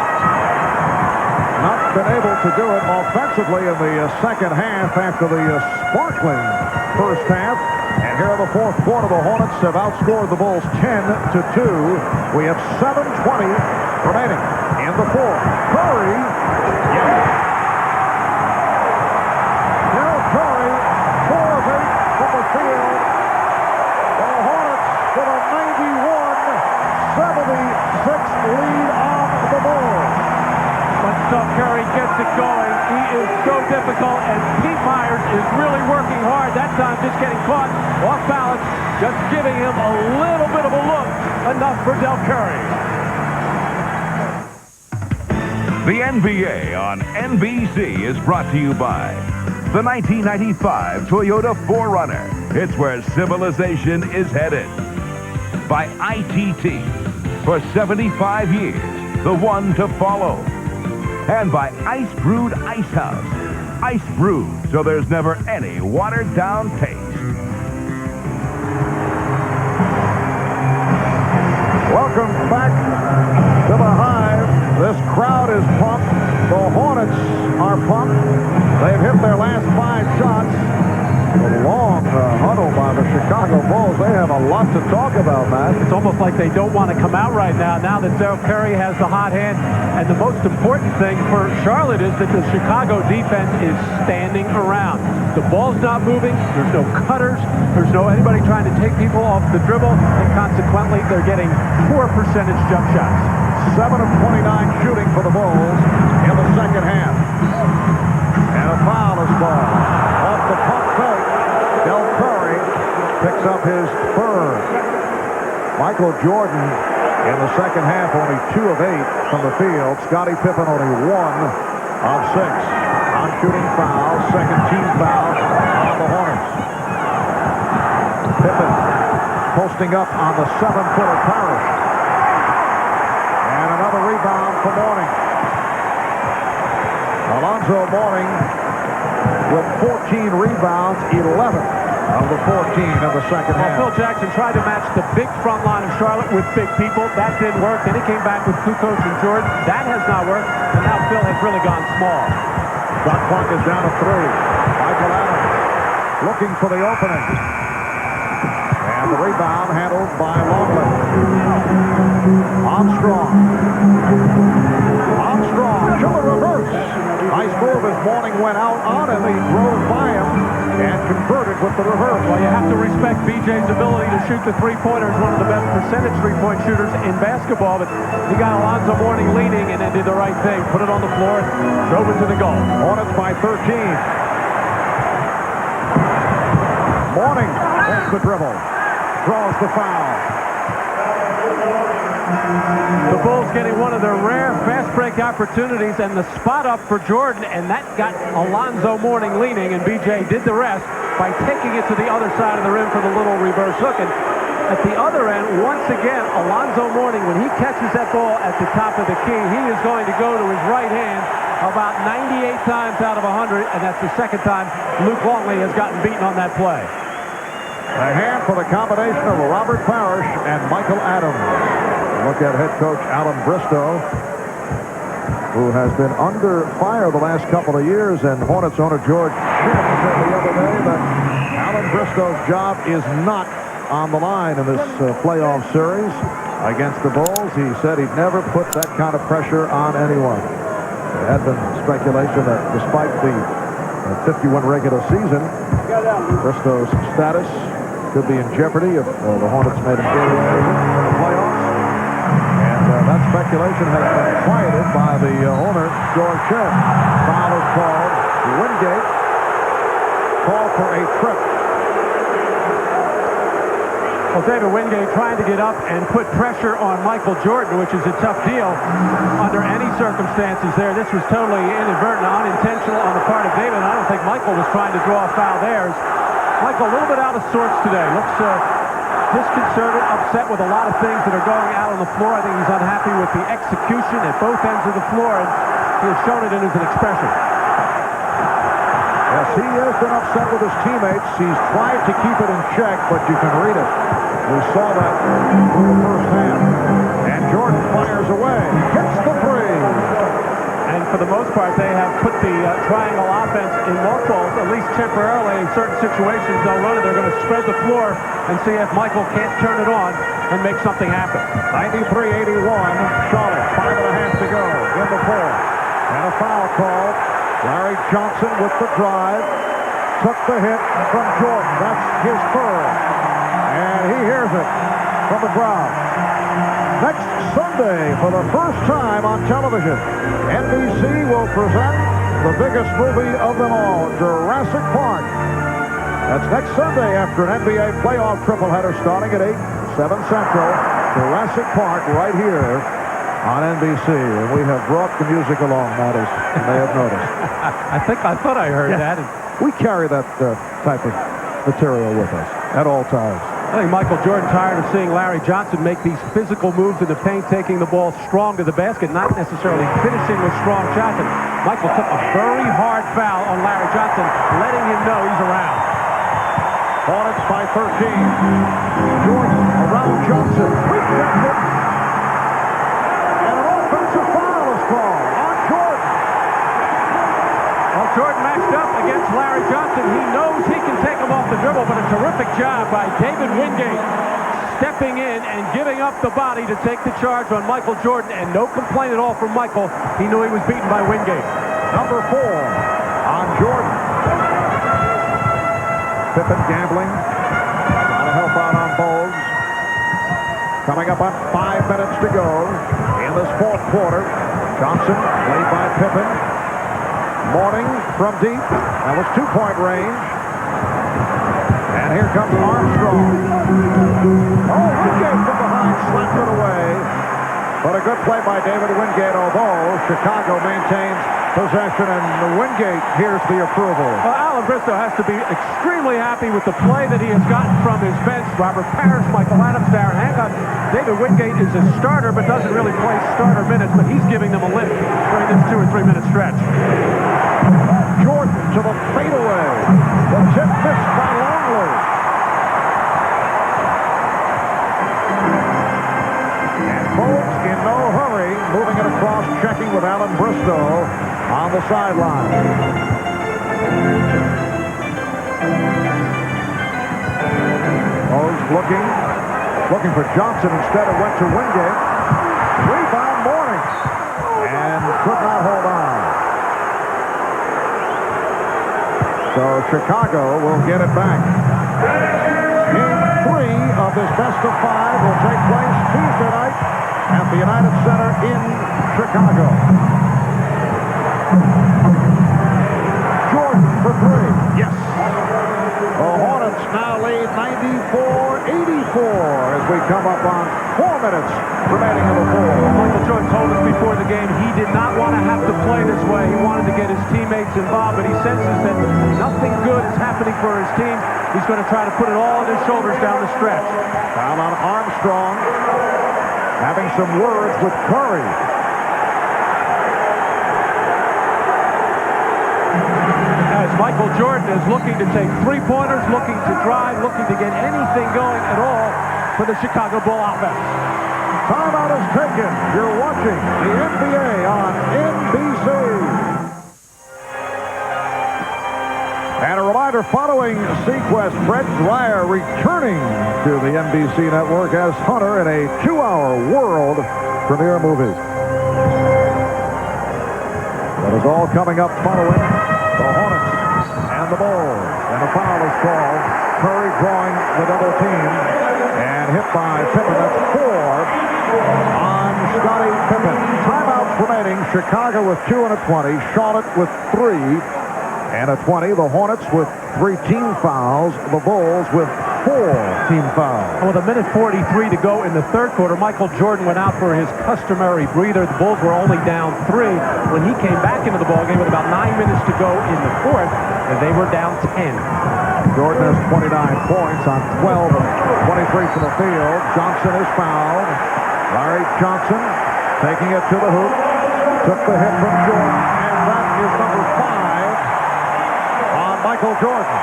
not been able to do it offensively in the second half after the sparkling first half. And here in the fourth quarter, the Hornets have outscored the Bulls 10-2. We have 7:20 remaining in the fourth. Curry. Curry, 4 of 8 from the field. The Hornets with a 91-76 lead on the Bulls. Until Curry gets it going, he is so difficult, and Pete Myers is really working hard. That time just getting caught off balance, just giving him a little bit of a look. Enough for Del Curry. The NBA on NBC is brought to you by the 1995 Toyota 4Runner. It's where civilization is headed. By ITT. For 75 years, the one to follow. And by Ice Brewed Ice House. Ice brewed so there's never any watered down taste. Welcome back to the Hive. This crowd is pumped. The Hornets are pumped. They've hit their last 5 shots. A long huddle by the Chicago Bulls. They have a lot to talk about, Matt. It's almost like they don't want to come out right now that Del Curry has the hot hand. And the most important thing for Charlotte is that the Chicago defense is standing around. The ball's not moving. There's no cutters. There's no anybody trying to take people off the dribble. And consequently, they're getting poor percentage jump shots. 7 of 29 shooting for the Bulls in the second half. And a foul is called. Off the pump fake, Del Curry picks up his third. Michael Jordan in the second half only 2 of 8 from the field. Scottie Pippen only 1 of 6. On shooting foul, second team foul on the Hornets. Pippen posting up on the 7-footer Parrish. And another rebound for Mourning. Alonzo Mourning with 14 rebounds, 11 of the 14 in the second half. Phil Jackson tried to match the big front line of Charlotte with big people. That didn't work. Then he came back with Kukoc and Jordan. That has not worked. And now Phil has really gone small. Shot clock is down to 3. Michael Adams looking for the opening. And the rebound handled by Longley. Armstrong. To the reverse. Nice move as Mourning went out on him. He drove by him and converted with the reverse. Well, you have to respect BJ's ability to shoot the three-pointer. He's one of the best percentage three-point shooters in basketball, but he got Alonzo Mourning leading and then did the right thing. Put it on the floor, drove it to the goal. Hornets by 13. Mourning takes the dribble. Draws the foul. The Bulls getting one of their rare fast break opportunities and the spot up for Jordan, and that got Alonzo Mourning leaning, and BJ did the rest by taking it to the other side of the rim for the little reverse hook. And at the other end, once again, Alonzo Mourning, when he catches that ball at the top of the key, he is going to go to his right hand about 98 times out of 100, and that's the second time Luke Longley has gotten beaten on that play. A hand for the combination of Robert Parrish and Michael Adams. Look at head coach Alan Bristow, who has been under fire the last couple of years, and Hornets owner George Shinn said the other day that Alan Bristow's job is not on the line in this playoff series against the Bulls. He said he'd never put that kind of pressure on anyone. There had been speculation that despite the 51 regular season, Bristow's status could be in jeopardy if the Hornets made him go to the playoffs. And that speculation has been quieted by the owner, George Shinn. Foul is called Wingate called for a trip. Well, David Wingate trying to get up and put pressure on Michael Jordan, which is a tough deal under any circumstances there. This was totally inadvertent, unintentional on the part of David. I don't think Michael was trying to draw a foul there. Michael a little bit out of sorts today. Looks disconcerted, upset with a lot of things that are going out on the floor. I think he's unhappy with the execution at both ends of the floor, and he has shown it in his expression. Yes, he has been upset with his teammates. He's tried to keep it in check, but you can read it. We saw that in the first half. And Jordan fires away. Hits the three. And for the most part, they have put the triangle offense in mothballs, at least temporarily. In certain situations, they'll run it. They're going to spread the floor and see if Michael can't turn it on and make something happen. 93-81. Charlotte, 5.5 to go in the fourth. And a foul call. Larry Johnson with the drive. Took the hit from Jordan. That's his third. And he hears it from the crowd. Next Sunday, for the first time on television, NBC will present the biggest movie of them all, Jurassic Park. That's next Sunday after an NBA playoff tripleheader starting at 8, 7 Central. Jurassic Park right here on NBC. And we have brought the music along, that is, you may have noticed. I thought I heard that. We carry that type of material with us at all times. I think Michael Jordan tired of seeing Larry Johnson make these physical moves in the paint, taking the ball strong to the basket, not necessarily finishing with strong shots. And Michael took a very hard foul on Larry Johnson, letting him know he's around. Hornets by 13. Jordan around Johnson. Rejects it. And an offensive foul is called on Jordan. Well, Jordan matched up against Larry Johnson. He knows he can take him off the dribble, but a terrific job by David Wingate stepping in and giving up the body to take the charge on Michael Jordan, and no complaint at all from Michael. He knew he was beaten by Wingate. Number 4 on Jordan. Pippen gambling. Trying to help out on Bowles. Coming up on 5 minutes to go in this fourth quarter. Johnson played by Pippen. Morning from deep. That was 2-point range. And here comes Armstrong. Oh, Wingate from behind slapped it away. But a good play by David Wingate, although Chicago maintains possession, and Wingate hears the approval. Well, Alan Bristow has to be extremely happy with the play that he has gotten from his bench. Robert Parrish, Michael Adams, Darren Hancock. David Wingate is a starter, but doesn't really play starter minutes, but he's giving them a lift during this 2 or 3 minute stretch. Jordan to the fadeaway. The tip missed by Longley. And Bowles in no hurry, moving it across, checking with Alan Bristow on the sideline. Bowles looking for Johnson. Instead it went to Wingate. Rebound Morning. And could not hold on. So Chicago will get it back. Game 3 of this best of 5 will take place Tuesday night at the United Center in Chicago. Jordan for 3. Yes. The Hornets now lead 94-84 as we come up on 4 minutes remaining in the fourth. Michael Jordan told us before the game he did not want to have to play this way. He wanted to get his teammates involved, but he senses that nothing good is happening for his team. He's going to try to put it all on his shoulders down the stretch. Foul on Armstrong, having some words with Curry. As Michael Jordan is looking to take three-pointers, looking to drive, looking to get anything going at all for the Chicago Bull offense. Timeout is taken. You're watching the NBA on NBC. And a reminder, following Sequest, Fred Dreyer returning to the NBC network as Hunter in a 2-hour world premiere movie. That is all coming up following the Hornets and the Bulls. And a foul is called. Curry drawing the double team and hit by Pippen. That's 4 on Scottie Pippen. Timeouts remaining. Chicago with 2 and a 20. Charlotte with 3. and a 20. The Hornets with 3 team fouls. The Bulls with 4 team fouls. With a minute 43 to go in the third quarter, Michael Jordan went out for his customary breather. The Bulls were only down 3 when he came back into the ballgame with about 9 minutes to go in the fourth, and they were down 10. Jordan has 29 points on 12 of 23 from the field. Johnson is fouled. Larry Johnson taking it to the hoop. Took the hit from Jordan, and that is number 5 on Michael Jordan.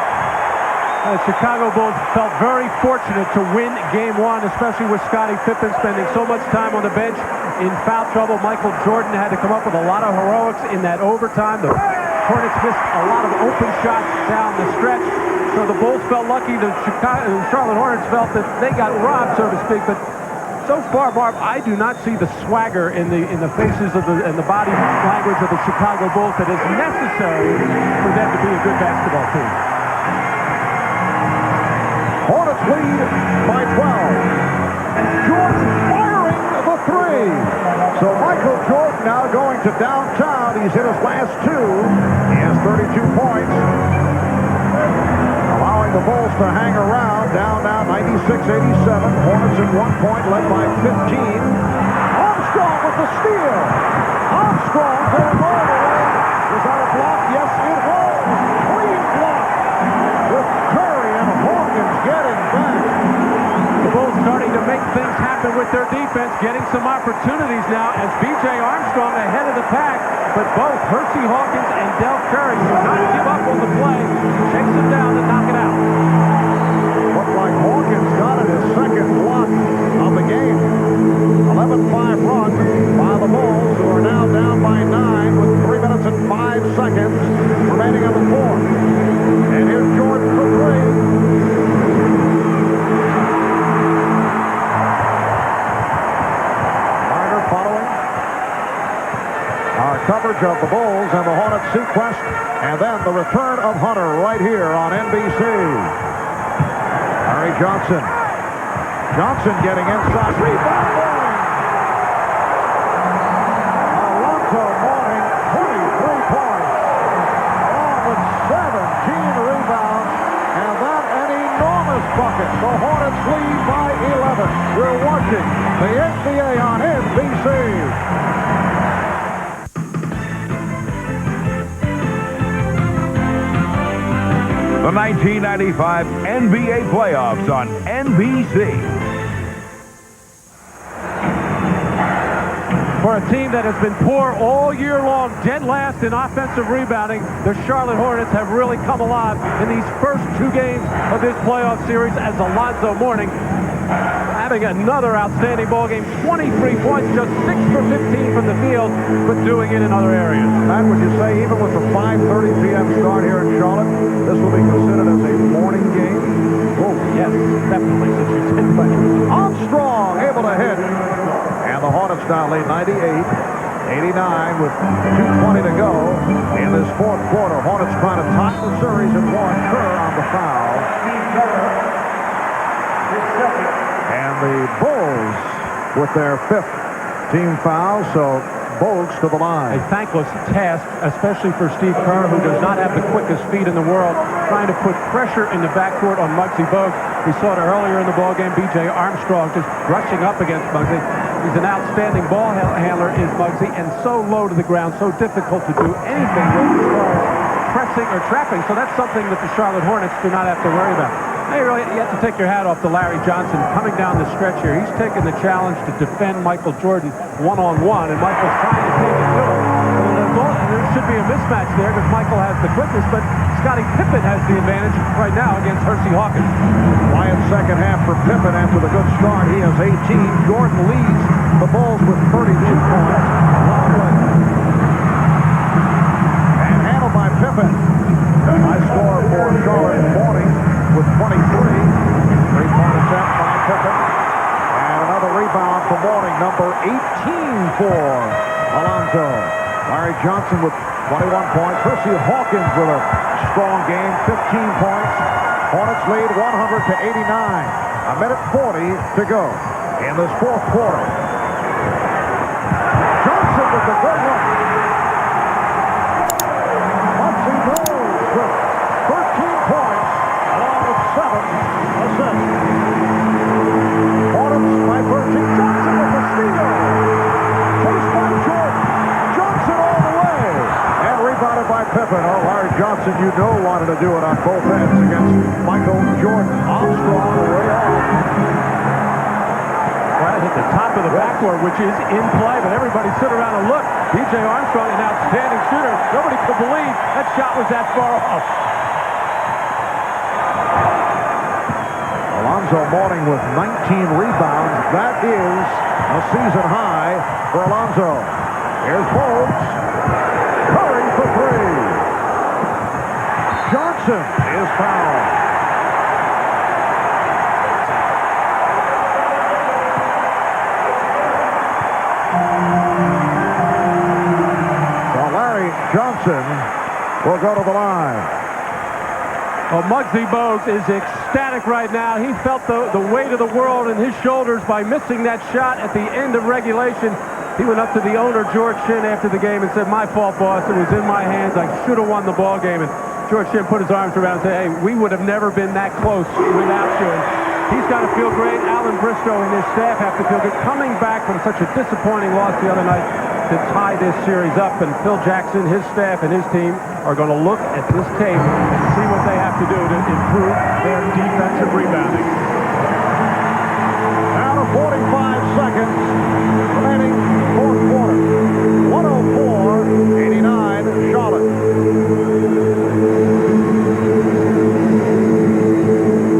The Chicago Bulls felt very fortunate to win Game 1, especially with Scottie Pippen spending so much time on the bench in foul trouble. Michael Jordan had to come up with a lot of heroics in that overtime. The Hornets missed a lot of open shots down the stretch. So the Bulls felt lucky. The Charlotte Hornets felt that they got robbed, so to speak. But so far, Barb, I do not see the swagger in the faces of the body language of the Chicago Bulls that is necessary for them to be a good basketball team. Hornets lead by 12. Jordan firing the 3. So Michael Jordan now going to downtown. He's hit his last 2. He has 32 points. Allowing the Bulls to hang around. Down now 96-87. Hornets at 1 point led by 15. Armstrong with the steal. Armstrong going all the way. Was that a block? Yes, it was. Clean block with Curry and Hawkins getting back. The Bulls starting to make things happen with their defense, getting some opportunities now as B.J. Armstrong ahead of the pack, but both Hersey Hawkins and Del Curry do not give up on the play, chase him down and knock it out. Looked like Hawkins got it, his second block of the game. 11-5 run by the Bulls, who are now down by 9 with 3 minutes and 5 seconds remaining in the fourth. And here's Jordan for 3. Coverage of the Bulls and the Hornets sequence, and then the return of Hunter right here on NBC. Larry Johnson. Johnson getting inside. Rebound Mourning. Alonzo Mourning, 23 points. Along with 17 rebounds, and then an enormous bucket. The Hornets lead by 11. We're watching the NBA on NBC. The 1995 NBA playoffs on NBC. For a team that has been poor all year long, dead last in offensive rebounding, the Charlotte Hornets have really come alive in these first 2 games of this playoff series as Alonzo Mourning having another outstanding ball game. 23 points, just 6 for 15 from the field, but doing it in other areas. Matt, would you say even with the 5:30 p.m. start here in Charlotte, this will be considered as a morning game? Oh, yes, definitely. Armstrong able to hit. And the Hornets now lead 98-89 with 2:20 to go in this fourth quarter. Hornets trying to tie the series at 1. Kerr on the foul. And the Bulls with their 5th team foul, so Bogues to the line. A thankless task, especially for Steve Kerr, who does not have the quickest feet in the world, trying to put pressure in the backcourt on Muggsy Bogues. We saw it earlier in the ballgame. B.J. Armstrong just rushing up against Muggsy. He's an outstanding ball handler, is Muggsy, and so low to the ground, so difficult to do anything with as far as pressing or trapping. So that's something that the Charlotte Hornets do not have to worry about. Hey, really, you have to take your hat off to Larry Johnson coming down the stretch here. He's taken the challenge to defend Michael Jordan one-on-one, and Michael's trying to take it to him. And there should be a mismatch there because Michael has the quickness, but Scottie Pippen has the advantage right now against Hersey Hawkins. Quiet second half for Pippen after the good start. He has 18. Jordan leads the Bulls with 32 points. Lovely. And handled by Pippen. High score for Charlotte Mourning with 23. Three-point attempt by Pippen. And another rebound for Mourning, number 18 for Alonzo. Larry Johnson with 21 points. Hersey Hawkins with a strong game, 15 points. Hornets lead 100-89. A minute 40 to go in this fourth quarter. Johnson with the good one. Muggsy goes. freshman. 13 points along with 7 assists. Hornets by 13. Johnson with the steal. Chased by Jordan. Johnson all the way. And rebounded by Pippen. Oh, Larry Johnson, you know, wanted to do it on both ends against Michael Jordan. Armstrong way off. Right at the top of the backboard, which is in play, but everybody sit around and look. B.J. Armstrong, an outstanding shooter. Nobody could believe that shot was that far off. Alonzo Mourning with 19 rebounds. That is a season high for Alonzo. Here's Bogues. Curry for 3. Johnson is fouled. Johnson will go to the line. Well, Muggsy Bogues is ecstatic right now. He felt the weight of the world in his shoulders by missing that shot at the end of regulation. He went up to the owner, George Shinn, after the game and said, "My fault, boss. It was in my hands. I should have won the ball game." And George Shinn put his arms around and said, "Hey, we would have never been that close without you." And he's got to feel great. Alan Bristow and his staff have to feel good. Coming back from such a disappointing loss the other night to tie this series up, and Phil Jackson, his staff, and his team are going to look at this tape and see what they have to do to improve their defensive rebounding. Now to 45 seconds remaining, fourth quarter. 104-89 Charlotte.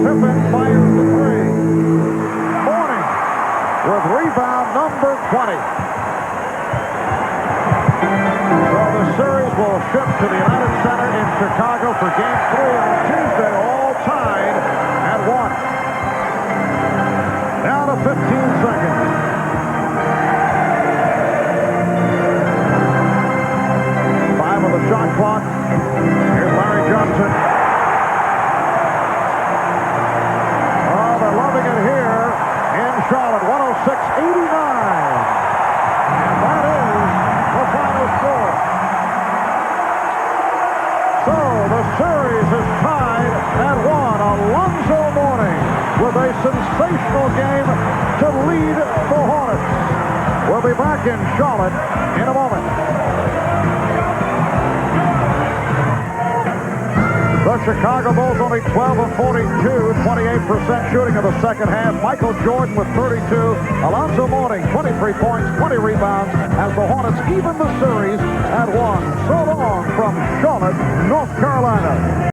Pippen fires the 3. Mourning with rebound number 20. Series will ship to the United Center in Chicago for Game 3 on Tuesday, all tied at 1. Now to 15 seconds. 5 on the shot clock. Here's Larry Johnson. Oh, they're loving it here in Charlotte. 106-89. And that is the final score. So the series is tied at 1. Alonzo Mourning with a sensational game to lead the Hornets. We'll be back in Charlotte in a moment. The Chicago Bulls only 12 of 42, 28% shooting in the second half. Michael Jordan with 32. Alonzo Mourning, 23 points, 20 rebounds as the Hornets even the series at 1. So long from Charlotte, North Carolina.